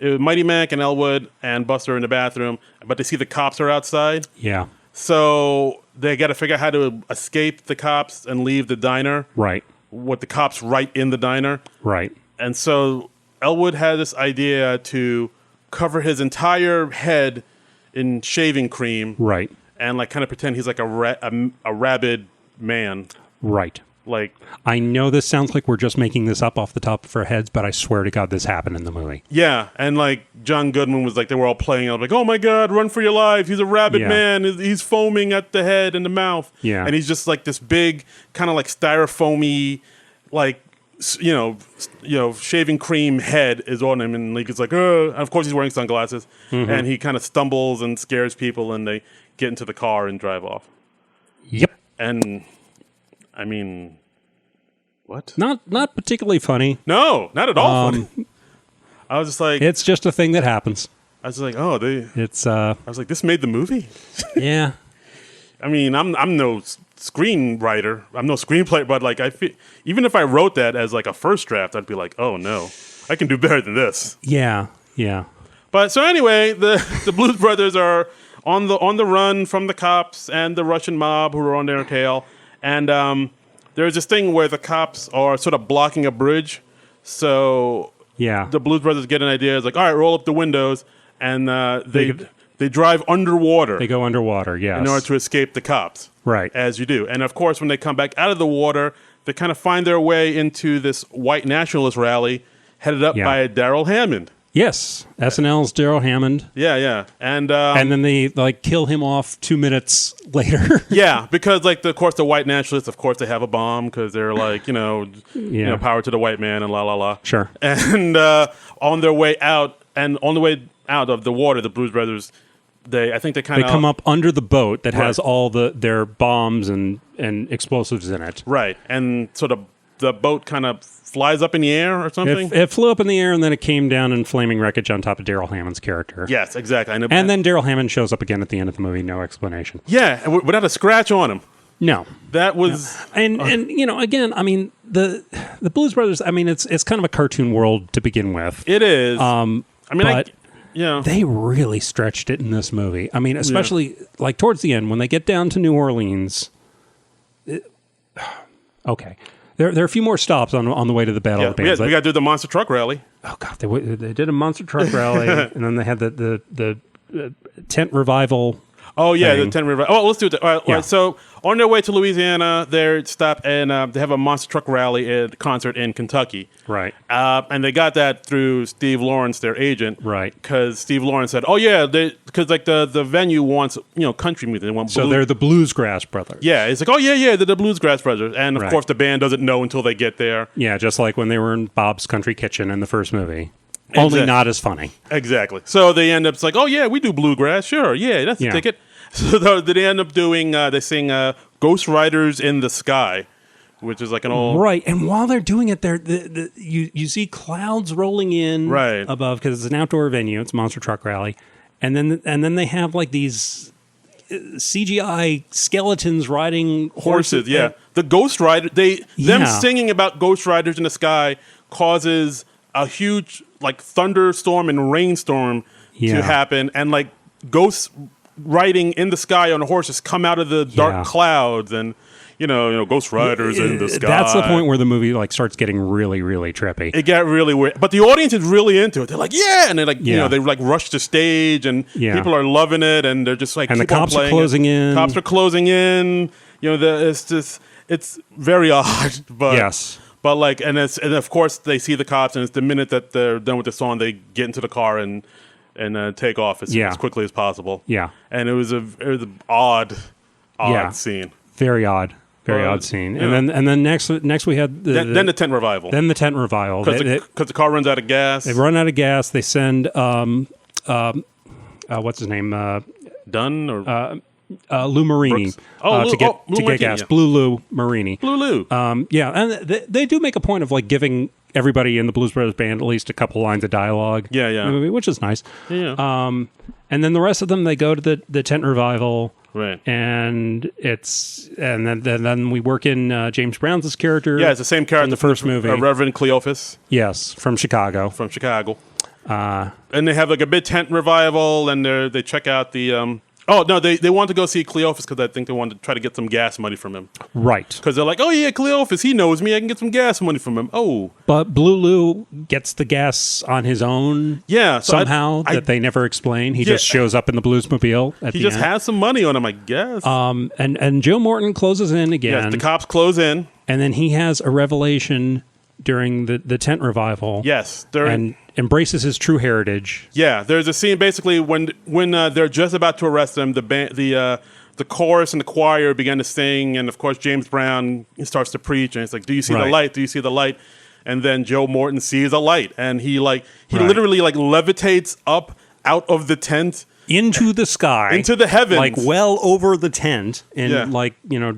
Mighty Mac and Elwood and Buster are in the bathroom, but they see the cops are outside. Yeah. So they got to figure out how to escape the cops and leave the diner. Right. With the cops right in the diner. Right. And so Elwood had this idea to cover his entire head in shaving cream. Right. And like kind of pretend he's like a rabid man. Right. Like, I know this sounds like we're just making this up off the top of our heads, but I swear to God, this happened in the movie. Yeah, and like John Goodman was like, they were all playing. I was like, oh my God, run for your life! He's a rabid man. He's foaming at the head and the mouth. Yeah, and he's just like this big, kind of like styrofoamy, like shaving cream head is on him, and like it's like, and of course he's wearing sunglasses, and he kind of stumbles and scares people, and they get into the car and drive off. Yep, and. I mean, what? Not particularly funny. No, not at all funny. I was just like... It's just a thing that happens. I was just like, I was like, this made the movie? Yeah. I mean, I'm no screenwriter. I'm no screenplay, but like, even if I wrote that as like a first draft, I'd be like, oh no, I can do better than this. Yeah. But so anyway, the Blues Brothers are on the run from the cops and the Russian mob who are on their tail. And there's this thing where the cops are sort of blocking a bridge. So the Blues Brothers get an idea. It's like, all right, roll up the windows. And they drive underwater. They go underwater, yes. In order to escape the cops. Right. As you do. And, of course, when they come back out of the water, they kind of find their way into this white nationalist rally headed up by Daryl Hammond. Yes, SNL's Daryl Hammond. Yeah. And then they like kill him off 2 minutes later. Yeah, because like of course the white nationalists, of course they have a bomb because they're like power to the white man and la la la. Sure. And on their way out of the water, the Blues Brothers, they come up under the boat that has all their bombs and explosives in it. Right, and so the boat kind of flies up in the air or something? It flew up in the air, and then it came down in flaming wreckage on top of Daryl Hammond's character. Yes, exactly. And then Daryl Hammond shows up again at the end of the movie, no explanation. Yeah, and without a scratch on him. No. That was... No. And again, I mean, the Blues Brothers, I mean, it's kind of a cartoon world to begin with. It is. They really stretched it in this movie. I mean, especially like towards the end, when they get down to New Orleans... Okay. There are a few more stops on the way to the Battle of the Bands. We got to do the monster truck rally. Oh God, they did a monster truck rally, and then they had the tent revival. Oh yeah, the tent revival. Oh, let's do it. All right. So on their way to Louisiana, they stop and they have a monster truck rally concert in Kentucky. Right. And they got that through Steve Lawrence, their agent. Right. Because Steve Lawrence said, "Oh yeah, because like the venue wants country music. They want so they're the Bluesgrass Brothers." Yeah. It's like, oh yeah, they're the Bluesgrass Brothers, and of course the band doesn't know until they get there. Yeah, just like when they were in Bob's Country Kitchen in the first movie. Only not as funny. Exactly. So they end up like, oh yeah, we do bluegrass. Sure, yeah, that's the ticket. So they end up doing, they sing Ghost Riders in the Sky, which is like an old... Right, and while they're doing it, you see clouds rolling in above, because it's an outdoor venue, it's a monster truck rally, and then they have like these CGI skeletons riding horses. Yeah, the Ghost Rider, them singing about Ghost Riders in the Sky causes a huge like thunderstorm and rainstorm to happen, and like ghosts riding in the sky on horses come out of the dark clouds, and Ghost Riders in the Sky. That's the point where the movie like starts getting really, really trippy. It got really weird, but the audience is really into it. They're like, and they like they like rush the stage, and people are loving it, and they're just like, and the cops are closing in. Cops are closing in. It's very odd, but yes. But and of course they see the cops, and it's the minute that they're done with the song, they get into the car and and take off as quickly as possible. Yeah. And it was an odd scene. Very odd. Very odd scene. Yeah. And then next we had the tent revival. Then the tent revival. Because the car runs out of gas. They run out of gas. They send what's his name? Dunn or Lou Marini to get gas. Yeah. Blue Lou Marini. Blue Lou. And they do make a point of like giving everybody in the Blues Brothers band at least a couple lines of dialogue. Yeah, yeah. In the movie, which is nice. Yeah. And then the rest of them, they go to the tent revival. Right. And then we work in James Brown's character. Yeah, it's the same character in the first movie. Reverend Cleophas. Yes, from Chicago. And they have like a big tent revival, and they check out the. They want to go see Cleophas because I think they want to try to get some gas money from him. Right. Because they're like, oh yeah, Cleophas, he knows me. I can get some gas money from him. Oh. But Blue Lou gets the gas on his own. Yeah. So somehow that they never explain. He just shows up in the Bluesmobile at the end. He just has some money on him, I guess. And Joe Morton closes in again. Yes, the cops close in. And then he has a revelation during the tent revival. Yes. And embraces his true heritage. Yeah, there's a scene basically when they're just about to arrest him. The chorus and the choir began to sing, and of course James Brown starts to preach, and it's like, "Do you see the light? Do you see the light?" And then Joe Morton sees a light, and he literally like levitates up out of the tent into the sky, into the heavens, like well over the tent, and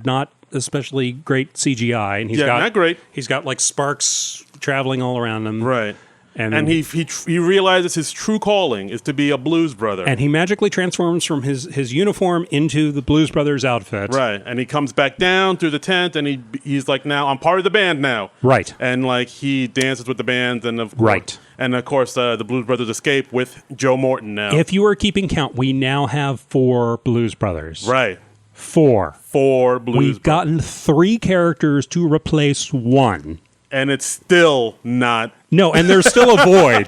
not especially great CGI, and not great. He's got like sparks traveling all around him, right. And he realizes his true calling is to be a blues brother. And he magically transforms from his uniform into the Blues Brothers outfit. Right. And he comes back down through the tent, and he's like, now I'm part of the band now. Right. And like he dances with the band, and of course, the Blues Brothers escape with Joe Morton now. If you are keeping count, we now have 4 Blues Brothers. Right. 4 Blues Brothers. We've gotten 3 characters to replace 1. And it's still not. No, and there's still a void.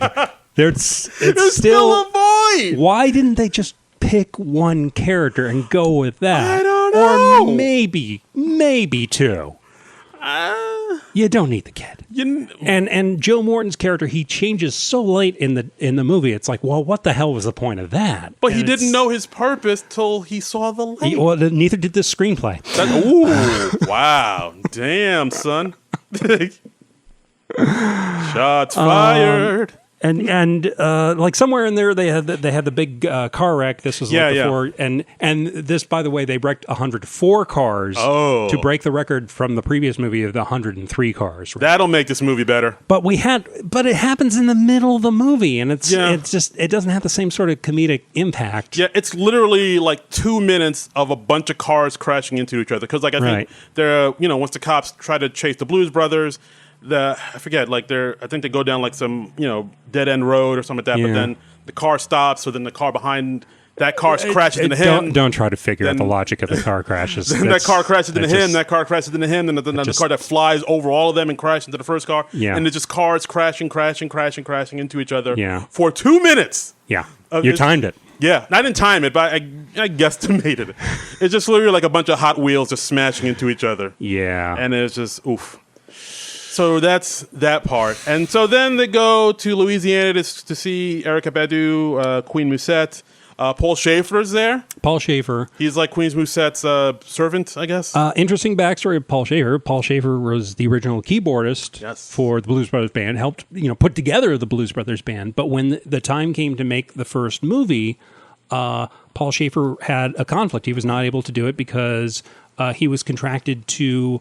There's still a void. Why didn't they just pick 1 character and go with that? I don't know. Or maybe 2. You don't need the kid. And Joe Morton's character, he changes so late in the movie. It's like, well, what the hell was the point of that? But he didn't know his purpose till he saw the light. Neither did the screenplay. Ooh, wow, damn, son. Shots fired. And like somewhere in there, they had the big car wreck. This was before, and this, by the way, they wrecked 104 cars to break the record from the previous movie of the 103 cars. That'll make this movie better. But it happens in the middle of the movie, and it doesn't have the same sort of comedic impact. Yeah, it's literally like 2 minutes of a bunch of cars crashing into each other. Because like I think they're once the cops try to chase the Blues Brothers. I forget, like I think they go down like some, dead end road or something like that, but then the car stops, so then the car behind that car crashes into him. Don't try to figure out the logic of the car crashes. Then that car crashes into him, that car crashes into him, and then the car that flies over all of them and crashes into the first car. Yeah. And it's just cars crashing into each other for 2 minutes. Yeah. You timed it. Yeah, I didn't time it, but I guesstimated it. It's just literally like a bunch of Hot Wheels just smashing into each other. Yeah. And it's just, oof. So that's that part. And so then they go to Louisiana to see Erykah Badu, Queen Musette. Paul Schaefer's there. Paul Schaefer. He's like Queen Musette's servant, I guess. Interesting backstory of Paul Schaefer. Paul Schaefer was the original keyboardist for the Blues Brothers band, helped put together the Blues Brothers band. But when the time came to make the first movie, Paul Schaefer had a conflict. He was not able to do it because he was contracted to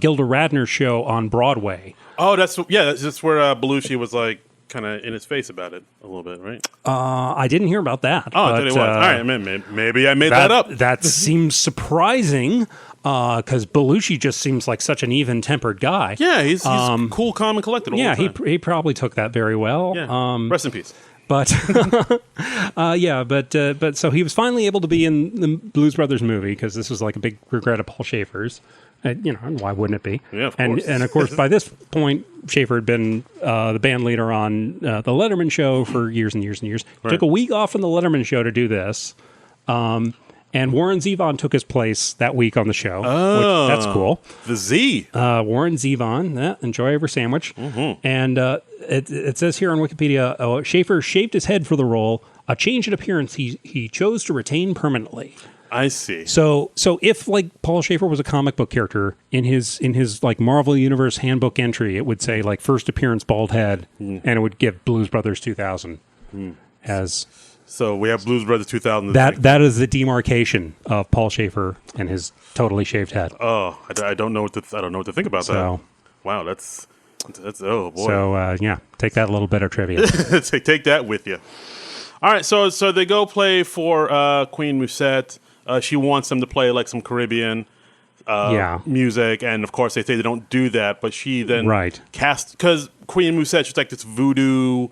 Gilda Radner's show on Broadway. Oh, that's where Belushi was like kind of in his face about it a little bit, right? I didn't hear about that. Oh, I thought it was. All right, maybe I made that up. That seems surprising because Belushi just seems like such an even-tempered guy. Yeah, he's cool, calm, and collected all the time. He probably took that very well. Yeah. Rest in peace. But but so he was finally able to be in the Blues Brothers movie because this was like a big regret of Paul Schaefer's. Why wouldn't it be? Yeah, of course. And of course, by this point, Schaefer had been the band leader on the Letterman show for years and years and years. He took a week off from the Letterman show to do this. And And Warren Zevon took his place that week on the show. Oh, which, that's cool. The Z. Warren Zevon, enjoy every sandwich. And it says here on Wikipedia, Schaefer shaved his head for the role, a change in appearance he chose to retain permanently. I see. So if like Paul Schaefer was a comic book character in his like Marvel Universe handbook entry, it would say like first appearance bald head, and it would give Blues Brothers 2000 as. So we have Blues Brothers 2000. That is the demarcation of Paul Schaefer and his totally shaved head. Oh, I don't know what to think about that. Wow, that's oh boy. So yeah, take that little bit of trivia. Take that with you. All right, so they go play for Queen Musette. She wants them to play like some Caribbean music, and of course they say they don't do that. But she then cast, because Queen Musette, she's like this voodoo,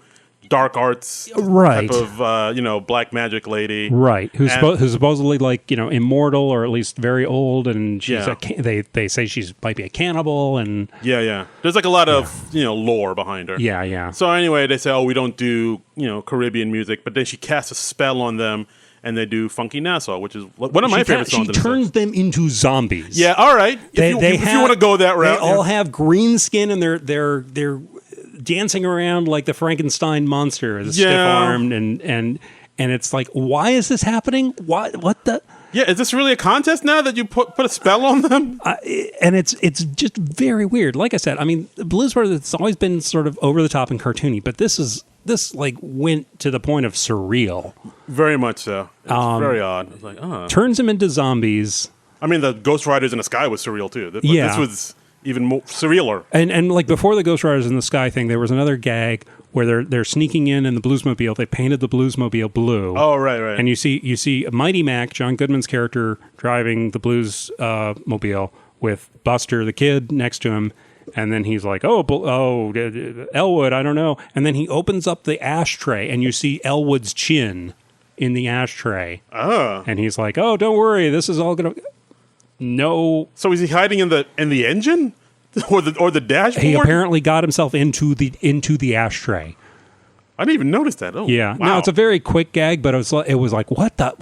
dark arts type of black magic lady, who's supposedly like immortal or at least very old, and she's they say she's might be a cannibal, and there's like a lot of lore behind her. So anyway, they say, oh, we don't do Caribbean music, but then she casts a spell on them. And they do Funky Nassau, which is one of my favorite songs. She turns them into zombies. Yeah, all right. If you want to go that route. They all have green skin, and they're dancing around like the Frankenstein monster, stiff-armed, and it's like, why is this happening? What the? Yeah, is this really a contest now that you put a spell on them? And it's just very weird. Like I said, I mean, Blues Brothers, it's always been sort of over the top and cartoony, but this like went to the point of surreal. Very much so. It's very odd. It's like, turns them into zombies. I mean, the Ghost Riders in the Sky was surreal too. This was even more surrealer. And like before the Ghost Riders in the Sky thing, there was another gag where they're sneaking in the Bluesmobile. They painted the Bluesmobile blue. Oh, right. And you see Mighty Mac, John Goodman's character, driving the Blues mobile with Buster the Kid next to him. And then he's like, Elwood, I don't know. And then he opens up the ashtray, and you see Elwood's chin in the ashtray. Oh. And he's like, oh, don't worry, this is all going to... No. So is he hiding in the engine? Or the dashboard? He apparently got himself into the ashtray. I didn't even notice that. Oh, yeah. Wow. No, it's a very quick gag, but it was like, what the,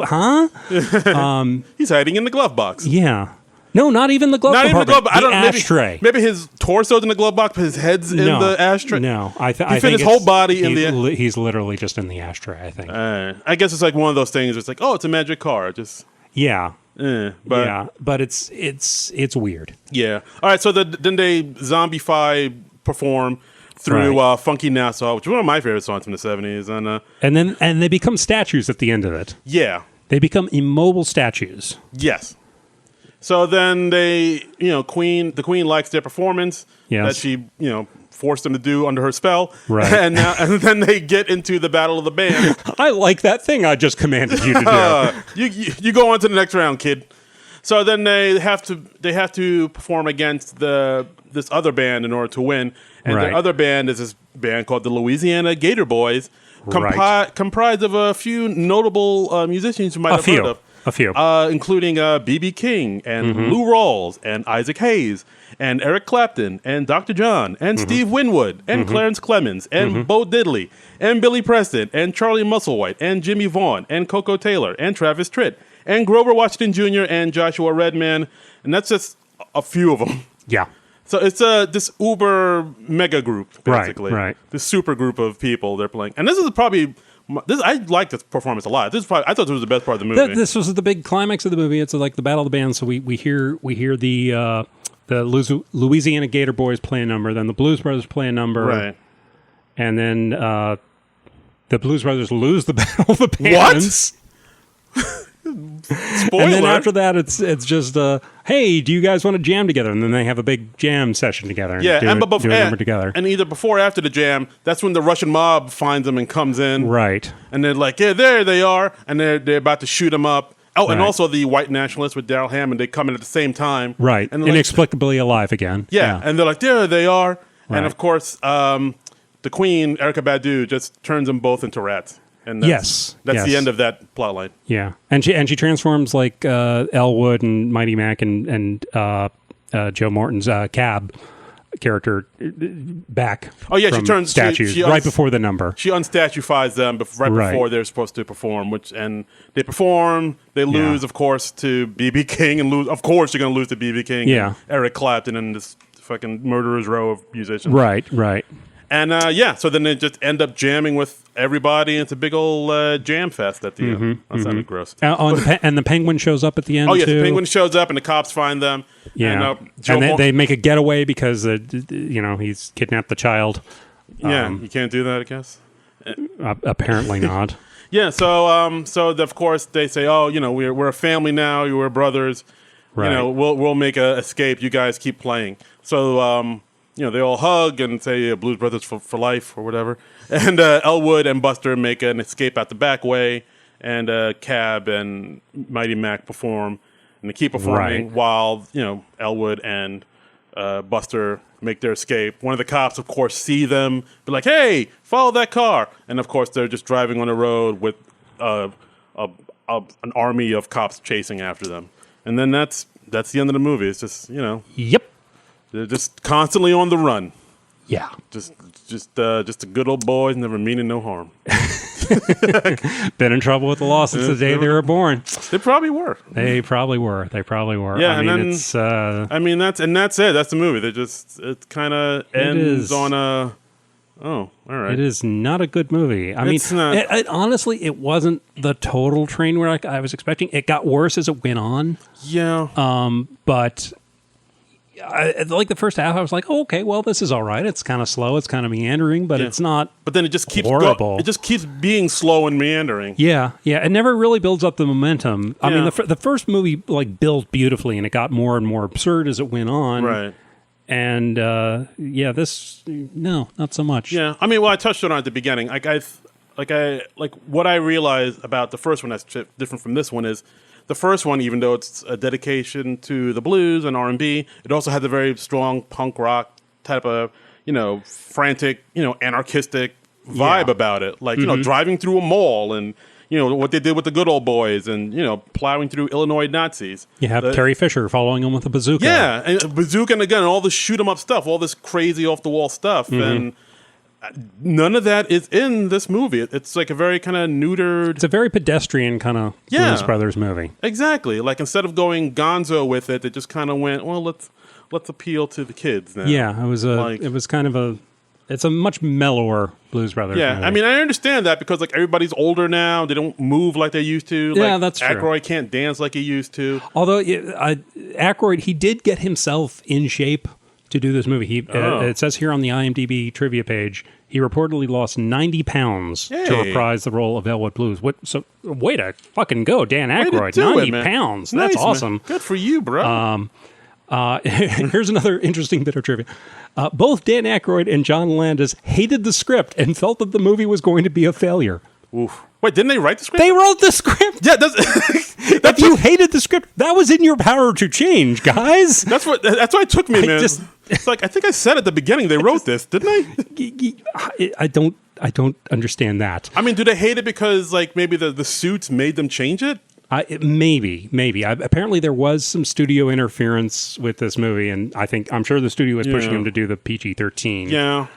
huh? He's hiding in the glove box. Yeah. No, not even the glove compartment. Even the glove. I don't ashtray. Maybe his torso's in the glove box, but his head's in the ashtray. No, I think his whole body in the. He's literally just in the ashtray. I think. I guess it's like one of those things. It's like, oh, it's a magic car. Just but it's weird. Yeah. All right. So then they zombify perform through Funky Nassau, which is one of my favorite songs from the 70s, and they become statues at the end of it. Yeah. They become immobile statues. Yes. So then the queen likes their performance that she, forced them to do under her spell. Right. And then they get into the battle of the band. I like that thing I just commanded you to do. You go on to the next round, kid. So then they have to perform against this other band in order to win. And the other band is this band called the Louisiana Gator Boys, comprised of a few notable musicians you might have heard of. A few. Including B.B. King and Lou Rawls and Isaac Hayes and Eric Clapton and Dr. John and Steve Winwood and Clarence Clemens and Bo Diddley and Billy Preston and Charlie Musselwhite and Jimmy Vaughn and Coco Taylor and Travis Tritt and Grover Washington Jr. and Joshua Redman. And that's just a few of them. Yeah. So it's this uber mega group, basically. Right. This super group of people they're playing. And this is probably... I like this performance a lot. I thought this was the best part of the movie. This was the big climax of the movie. It's like the Battle of the Bands. So we hear the Louisiana Gator Boys play a number, then the Blues Brothers play a number, right? And then the Blues Brothers lose the Battle of the Bands. What? Spoiler. And then after that, it's just hey, do you guys want to jam together? And then they have a big jam session together. And do a number together. And either before or after the jam, that's when the Russian mob finds them and comes in. Right. And they're like, yeah, there they are, and they're about to shoot them up. Oh, and also the white nationalists with Daryl Hammond, they come in at the same time. Right. And inexplicably alive again. Yeah. And they're like, there they are. Right. And of course, the Queen, Erykah Badu, just turns them both into rats. And that's the end of that plot line. Yeah, and she transforms like Elwood and Mighty Mac and Joe Morton's Cab character back. Oh yeah, she from turns statues right before the number. She unstatuifies them before they're supposed to perform, and they perform. They lose, of course, to BB King, and lose. Of course, you're going to lose to BB King. Yeah, and Eric Clapton and this fucking murderer's row of musicians. Right. And so then they just end up jamming with everybody. It's a big old jam fest at the end. That sounded gross. And the penguin shows up at the end. Oh yes, too. the penguin shows up, and the cops find them. Yeah, and they make a getaway because he's kidnapped the child. Yeah, you can't do that, I guess. Apparently not. Yeah, so of course they say, oh, we're a family now. We're brothers. Right. We'll make a escape. You guys keep playing. So they all hug and say Blues Brothers for life or whatever. And Elwood and Buster make an escape out the back way, and Cab and Mighty Mac perform, and they keep performing while Elwood and Buster make their escape. One of the cops, of course, see them, be like, "Hey, follow that car!" And of course, they're just driving on the road with an army of cops chasing after them. And then that's the end of the movie. It's just Yep. They're just constantly on the run. Yeah. Just the good old boys, never meaning no harm. Been in trouble with the law since the day they were born. They probably were. They probably were. Yeah, it's. That's it. That's the movie. It kind of ends on a. Oh, all right. It is not a good movie. It's not. Honestly, it wasn't the total train wreck I was expecting. It got worse as it went on. Yeah. But. Like the first half, I was like, oh, okay, well, this is all right. It's kind of slow. It's kind of meandering, but it's not. But then it just keeps horrible. It just keeps being slow and meandering. Yeah. It never really builds up the momentum. I mean, the first movie built beautifully, and it got more and more absurd as it went on. Right. And this not so much. Yeah, I mean, well, I touched on it at the beginning. What I realized about the first one that's different from this one is. The first one, even though it's a dedication to the blues and R&B, it also had a very strong punk rock type of, frantic, anarchistic vibe about it. Like, driving through a mall and, what they did with the Good Old Boys and, plowing through Illinois Nazis. You have Terry Fisher following him with a bazooka. Yeah, and a bazooka and a gun and all this shoot-'em-up stuff, all this crazy off-the-wall stuff. And none of that is in this movie. It's like a very kind of neutered. It's a very pedestrian kind of Blues Brothers movie. Exactly. Like instead of going gonzo with it, they just kind of went, well, let's appeal to the kids now. Yeah, it's a much mellower Blues Brothers movie. I mean, I understand that because everybody's older now. They don't move like they used to. Yeah, that's true. Aykroyd can't dance like he used to. Although Aykroyd, he did get himself in shape to do this movie. It says here on the IMDb trivia page, he reportedly lost 90 pounds to reprise the role of Elwood Blues. So way to fucking go, Dan Aykroyd. 90 pounds. That's awesome. Man. Good for you, bro. Here's another interesting bit of trivia. Both Dan Aykroyd and John Landis hated the script and felt that the movie was going to be a failure. Oof. Wait, didn't they write the script? They wrote the script. Yeah, if you hated the script, that was in your power to change, guys. That's what it took me, man. It's like I think I said at the beginning they wrote this, didn't I? I don't understand that. I mean, do they hate it because maybe the suits made them change it? Maybe. Apparently, there was some studio interference with this movie, and I'm sure the studio was pushing him to do the PG-13. Yeah.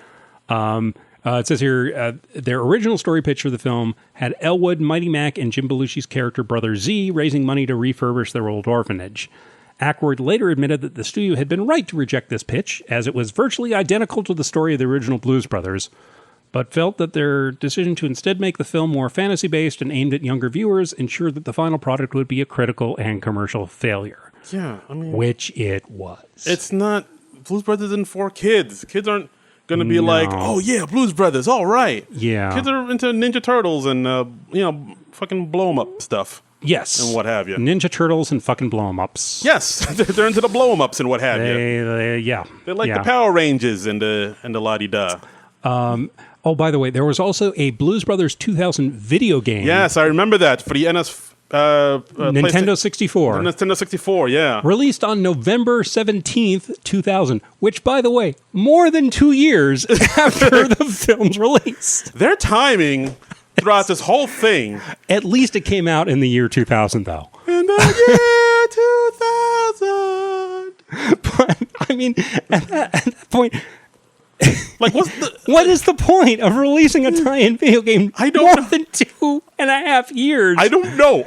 It says here, their original story pitch for the film had Elwood, Mighty Mac, and Jim Belushi's character Brother Z raising money to refurbish their old orphanage. Aykroyd later admitted that the studio had been right to reject this pitch, as it was virtually identical to the story of the original Blues Brothers, but felt that their decision to instead make the film more fantasy-based and aimed at younger viewers ensured that the final product would be a critical and commercial failure. Yeah, I mean... Which it was. It's not... Blues Brothers isn't for kids. Kids aren't going to be like, oh yeah, Blues Brothers, all right. Yeah. Kids are into Ninja Turtles and, fucking blow-em-up stuff. Yes. And what have you. Ninja Turtles and fucking blow-em-ups. Yes. They're into the blow-em-ups and what have you. They like the Power Rangers and the la-di-da. Oh, by the way, there was also a Blues Brothers 2000 video game. Yes, I remember that for the Nintendo 64. Nintendo 64, yeah. Released on November 17th, 2000, which, by the way, more than 2 years after the film's release. Their timing throughout this whole thing. At least it came out in the year 2000, though. In the year 2000. But I mean, at that point, Like, what is the point of releasing a tie-in video game I don't more know. than 2.5 years? I don't know.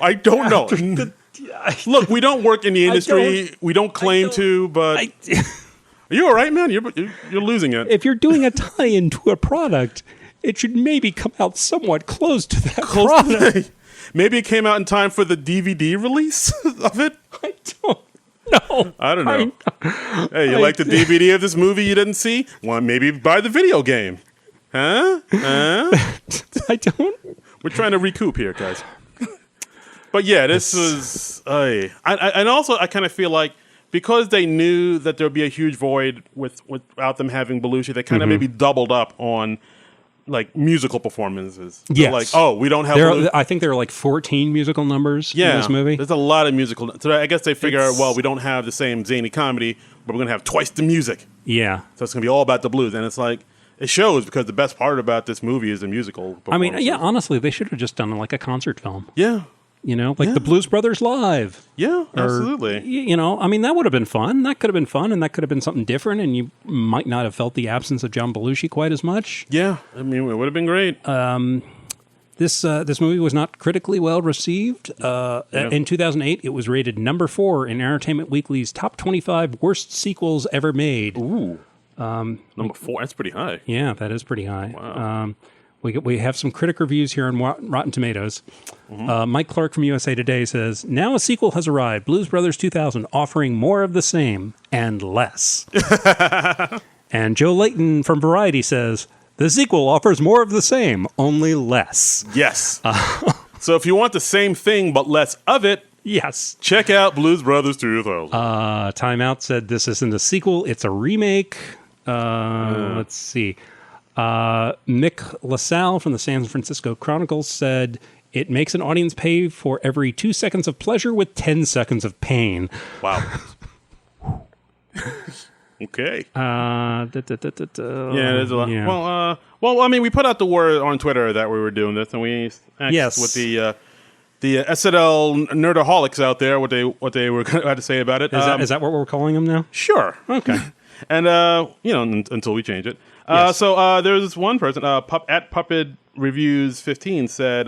Look, we don't work in the industry. We don't claim to, but are you all right, man? You're losing it. If you're doing a tie-in to a product, it should maybe come out somewhat close to that product. Maybe it came out in time for the DVD release of it. I don't know. I don't know. Hey, you like the DVD of this movie you didn't see? Well, maybe buy the video game. Huh? I don't. We're trying to recoup here, guys. But yeah, this was... and also, I kind of feel like because they knew that there would be a huge void without them having Belushi, they kind of maybe doubled up on like musical performances. Yes. Like, oh, we don't have... I think there are like 14 musical numbers in this movie. There's a lot of musical... So I guess they figure, well, we don't have the same zany comedy, but we're going to have twice the music. Yeah. So it's going to be all about the blues. And it's like... It shows because the best part about this movie is the musical. I mean, yeah, honestly, they should have just done like a concert film. Yeah. You know, like the Blues Brothers Live. Yeah, absolutely. You know, I mean, that would have been fun. That could have been fun, and that could have been something different, and you might not have felt the absence of John Belushi quite as much. Yeah, I mean, it would have been great. This movie was not critically well received. In 2008, it was rated number 4 in Entertainment Weekly's top 25 worst sequels ever made. Ooh. Number 4, that's pretty high. Yeah, that is pretty high. Wow. We have some critic reviews here on Rotten Tomatoes. Mike Clark from USA Today says, now a sequel has arrived, Blues Brothers 2000, offering more of the same and less. And Joe Layton from Variety says, the sequel offers more of the same, only less. Yes. So if you want the same thing but less of it, yes, check out Blues Brothers 2000. Time Out said this isn't a sequel, it's a remake. Let's see. Mick LaSalle from the San Francisco Chronicle said, it makes an audience pay for every 2 seconds of pleasure with 10 seconds of pain. Wow. Okay. Yeah, there's a lot. Yeah. Well, I mean, we put out the word on Twitter that we were doing this, and we asked with the SNL nerdaholics out there what they were had to say about it. Is that what we're calling them now? Sure. Okay. And until we change it. Yes. So there's this one person at Puppet Reviews 15 said,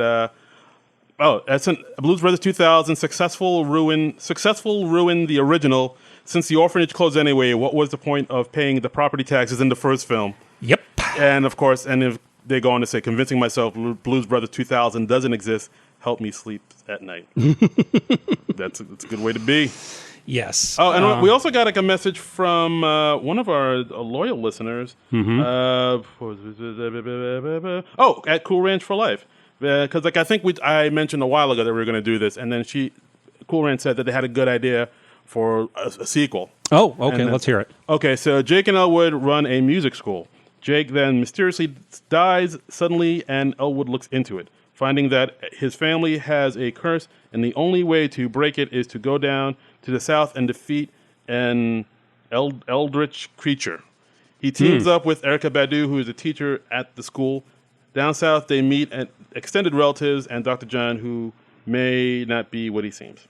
Blues Brothers 2000 successful ruin the original. Since the orphanage closed anyway, what was the point of paying the property taxes in the first film? Yep. And of course, if they go on to say, convincing myself Blues Brothers 2000 doesn't exist helped me sleep at night. That's a good way to be. Yes. Oh, and we also got like a message from one of our loyal listeners. At Cool Ranch for Life, because I think I mentioned a while ago that we were going to do this, and then Cool Ranch said that they had a good idea for a sequel. Oh, okay. Let's hear it. Okay, so Jake and Elwood run a music school. Jake then mysteriously dies suddenly, and Elwood looks into it, finding that his family has a curse, and the only way to break it is to go down to the south and defeat an eldritch creature. He teams up with Erykah Badu, who is a teacher at the school. Down south, they meet extended relatives and Dr. John, who may not be what he seems.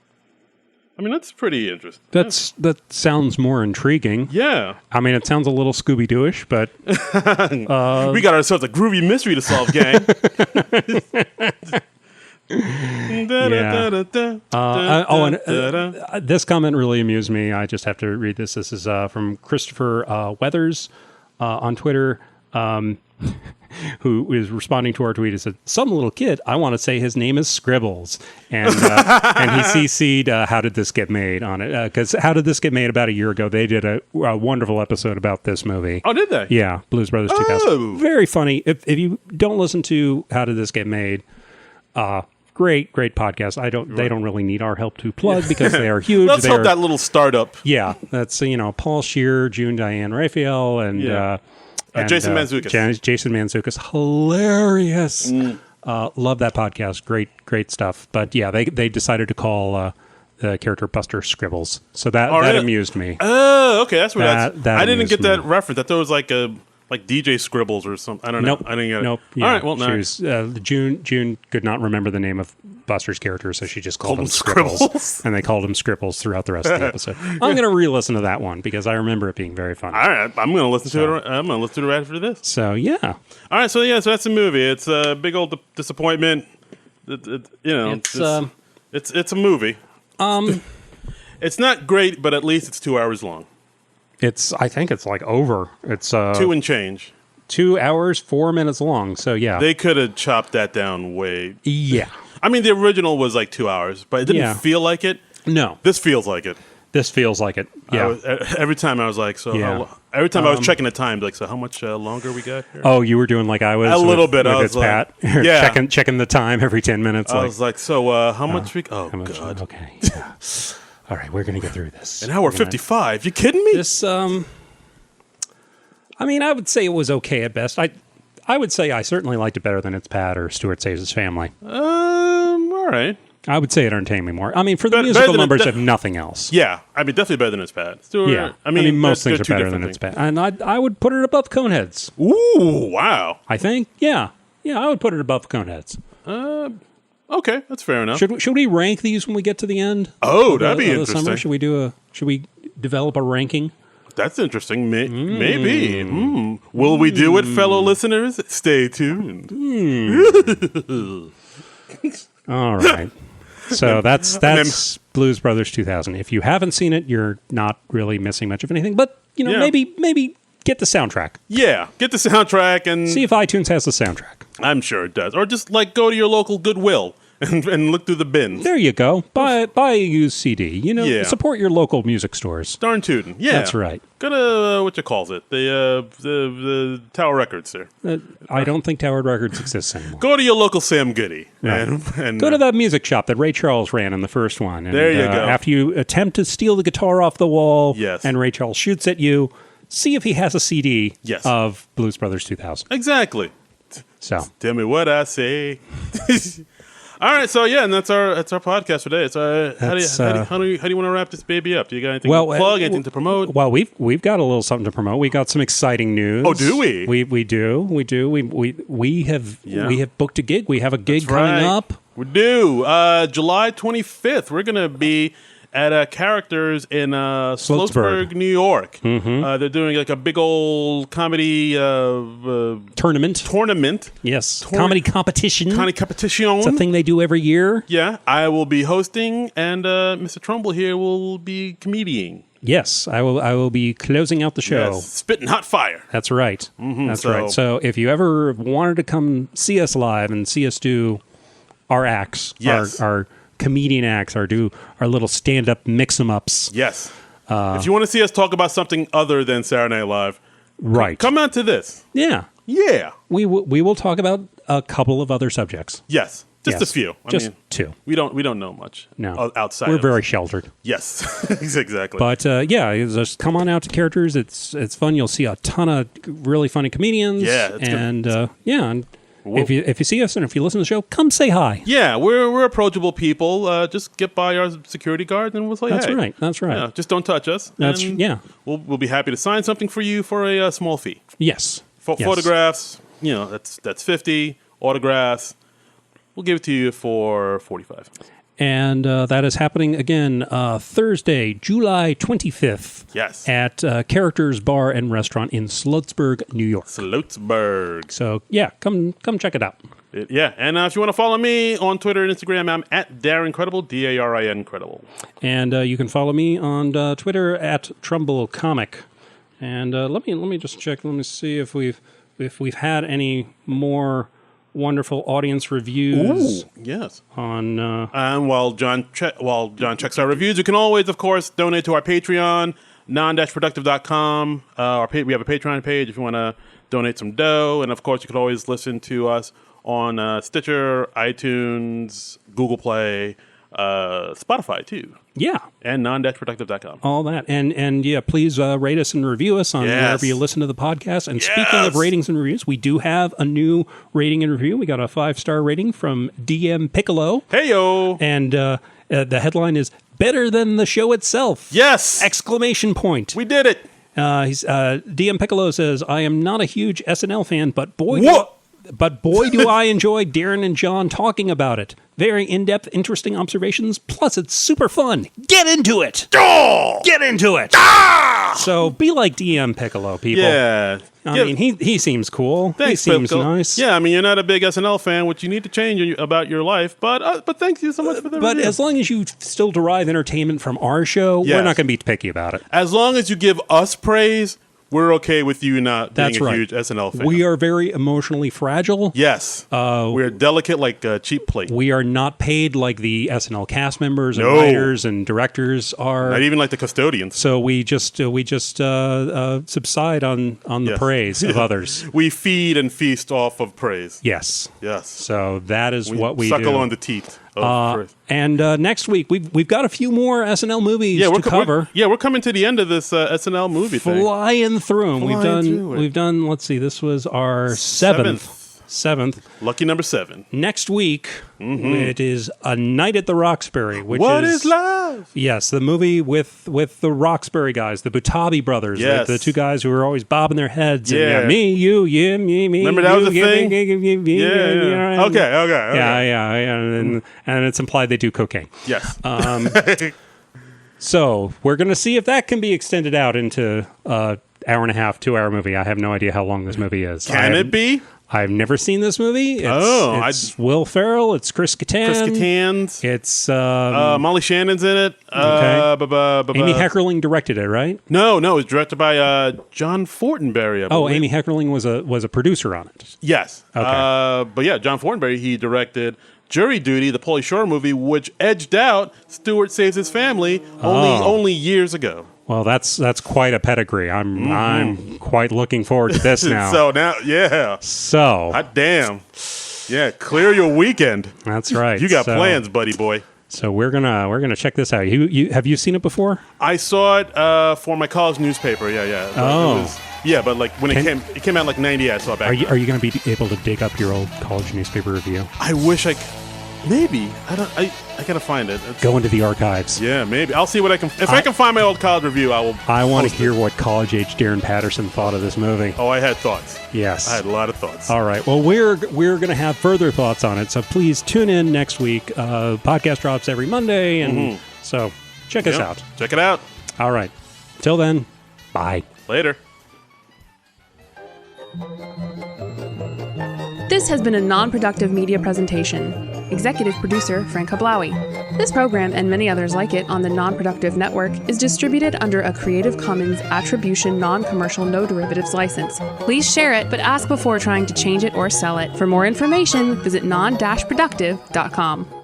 I mean, that's pretty interesting. That sounds more intriguing. Yeah. I mean, it sounds a little Scooby-Doo-ish, but... we got ourselves a groovy mystery to solve, gang. This comment really amused me. I just have to read this. This is from Christopher Weathers on Twitter, who is responding to our tweet. He said, some little kid, I want to say his name is Scribbles. And he CC'd How Did This Get Made on it. Because How Did This Get Made about a year ago, they did a wonderful episode about this movie. Oh, did they? Yeah, Blues Brothers 2000. Oh. Very funny. If you don't listen to How Did This Get Made, great podcast. They don't really need our help to plug because they are huge. Let's help that little startup. Yeah, that's Paul Scheer, June Diane Raphael, and Jason Mantzoukas. Jason Mantzoukas, hilarious. Love that podcast. Great stuff. But yeah, they decided to call the character Buster Scribbles, so that amused me. Oh, okay, that's where that I didn't get me. that reference. I thought it was like DJ Scribbles or something. I don't know. Nope. I didn't get it. Nope. Yeah. All right. Well, June could not remember the name of Buster's character, so she just called Called him Scribbles. And they called him Scribbles throughout the rest of the episode. I'm going to re-listen to that one because I remember it being very funny. All right, I'm going to listen to it. I'm going to listen to it right after this. So, yeah. All right, so that's the movie. It's a big old disappointment. It's a movie. It's not great, but at least it's 2 hours long. I think it's like over. It's 2 and change. 2 hours, 4 minutes long. So yeah, they could have chopped that down way. Yeah, I mean the original was like 2 hours, but it didn't feel like it. No, this feels like it. This feels like it. Yeah. Every time I was like, every time I was checking the time, like, so how much longer we got here? Oh, you were doing like I was a little bit. With I was like, Pat, checking the time every 10 minutes. I was like, so how much we? Oh, much, God. Okay. Yeah. All right, we're gonna get through this. An hour 55. You kidding me? This I mean, I would say it was okay at best. I would say I certainly liked it better than It's Pat or Stuart Saves His Family. All right. I would say it entertained me more. I mean, for the musical numbers, if nothing else. Yeah, I mean, definitely better than It's Pat. Stuart, yeah, I mean most things are better than It's Pat, and I would put it above Coneheads. Ooh, wow! I think, yeah, I would put it above Coneheads. Okay, that's fair enough. Should we rank these when we get to the end? Oh, that'd be interesting. Summer? Should we develop a ranking? That's interesting. Maybe. Will we do it, fellow listeners? Stay tuned. All right. So that's Blues Brothers 2000. If you haven't seen it, you're not really missing much of anything. But maybe get the soundtrack. Yeah, get the soundtrack and see if iTunes has the soundtrack. I'm sure it does. Or just go to your local Goodwill and look through the bins. There you go. Buy a used CD. Support your local music stores. Darn tootin'. Yeah, that's right. Go to what you calls it, the Tower Records there. I don't think Tower Records exists anymore. Go to your local Sam Goody. Right. And go to that music shop that Ray Charles ran in the first one. And, there you go. After you attempt to steal the guitar off the wall, yes, and Ray Charles shoots at you, see if he has a CD of Blues Brothers 2000. Exactly. So tell me what I say. All right, so and that's our podcast today. It's how do you want to wrap this baby up? Do you got anything to plug, anything to promote? Well, we've got a little something to promote. We got some exciting news. Oh, do we? We do. We have booked a gig. We have a gig coming up. We do. July 25th. We're gonna be at Characters in Sloatsburg, New York. Mm-hmm. They're doing like a big old comedy tournament. Yes, comedy competition. It's a thing they do every year. Yeah, I will be hosting, and Mr. Trumbull here will be comedian. Yes, I will be closing out the show. Yes, spitting hot fire. That's right. Mm-hmm, That's right. So if you ever wanted to come see us live and see us do our acts, our comedian acts, or do our little stand-up mix-em-ups. Yes. If you want to see us talk about something other than Saturday Night Live, right, come out to this. Yeah. Yeah. We will talk about a couple of other subjects. Yes. Just a few. I mean, two. We don't know much. No. Outside. We're very sheltered. Yes. Exactly. But just come on out to Characters. It's fun. You'll see a ton of really funny comedians. Yeah. And if you see us and if you listen to the show, come say hi. Yeah, we're approachable people. Just get by our security guard and we'll say hey. That's right. Yeah, just don't touch us. We'll be happy to sign something for you for a small fee. Yes. Photographs, that's 50. Autographs, we'll give it to you for 45. And that is happening again Thursday, July 25th. Yes. At Characters Bar and Restaurant in Sloatsburg, New York. Sloatsburg. So, come check it out. And if you want to follow me on Twitter and Instagram, I'm at Darren Credible, Darin Credible. And you can follow me on Twitter at Trumbull Comic. And let me just check. Let me see if we've had any more wonderful audience reviews. Ooh, yes. On and while John checks our reviews, you can always, of course, donate to our Patreon, Non-Productive.com. We have a Patreon page if you want to donate some dough, and of course, you can always listen to us on Stitcher, iTunes, Google Play, Spotify too. Yeah. And Non-Productive.com. All that. And please rate us and review us on wherever you listen to the podcast. And speaking of ratings and reviews, we do have a new rating and review. We got a 5-star rating from DM Piccolo. Hey-yo. And the headline is better than the show itself. Yes. Exclamation point. We did it. DM Piccolo says, I am not a huge SNL fan, but boy, But boy, do I enjoy Darren and John talking about it. Very in-depth, interesting observations. Plus, it's super fun. Get into it. Oh! Get into it. Ah! So be like DM Piccolo, people. Yeah. I mean, he seems cool. Thanks, he seems Piccolo. nice. Yeah, I mean, you're not a big SNL fan, which you need to change about your life. But thank you so much for the But review. as long as you still derive entertainment from our show, Yes. we're not going to be picky about it. As long as you give us praise, we're okay with you not being That's a right. huge SNL fan. We are very emotionally fragile. Yes. We're delicate like cheap plate. We are not paid like the SNL cast members and No. writers and directors are. Not even like the custodians. So we just subside on the Yes. praise of others. We feed and feast off of praise. Yes. Yes. So that is what we suckle do. on the teeth of praise. And next week we've got a few more SNL movies to cover. We're coming to the end of this SNL movie thing. Flying through them. Flying through it. We've done. Let's see. This was our seventh. Lucky number 7. Next week it is A Night at the Roxbury, which What is love? Yes, the movie with the Roxbury guys, the Butabi brothers, Yes. the two guys who were always bobbing their heads. And, Yeah. me, you, yeah, me. Remember that was a thing? Yeah. Okay. Yeah. And it's implied they do cocaine. Yes. So we're going to see if that can be extended out into hour and a half, 2 hour movie. I have no idea how long this movie is. Can it be? I've never seen this movie. It's Will Ferrell. It's Chris Kattan. Chris Kattan's. It's Molly Shannon's in it. okay. Amy Heckerling directed it, right? No, it was directed by John Fortenberry. I Oh, believe. Amy Heckerling was a producer on it. Yes. Okay. But yeah, John Fortenberry, he directed Jury Duty, the Pauly Shore movie, which edged out Stewart Saves His Family only years ago. Well, that's quite a pedigree. I'm quite looking forward to this now. So now, yeah. So Hot damn. Yeah, clear your weekend. that's right. You got plans, buddy boy. So we're gonna check this out. You have you seen it before? I saw it for my college newspaper. Yeah. But but like when it came out like 90, I saw it back. Are you going to be able to dig up your old college newspaper review? I wish maybe. I gotta find it. Go into the archives. Yeah, maybe. I'll see what I can. If I can find my old college review, I will. I want to post hear it. what college-age Darren Patterson thought of this movie. Oh, I had thoughts. Yes. I had a lot of thoughts. All right. Well, we're going to have further thoughts on it, so please tune in next week. Podcast drops every Monday, and so check us out. Check it out. All right. Till then, bye. Later. This has been a non-productive media presentation. Executive producer Frank Hablawi. This program and many others like it on the Non-Productive Network is distributed under a Creative Commons Attribution Non-Commercial No Derivatives license. Please share it, but ask before trying to change it or sell it. For more information, visit non-productive.com.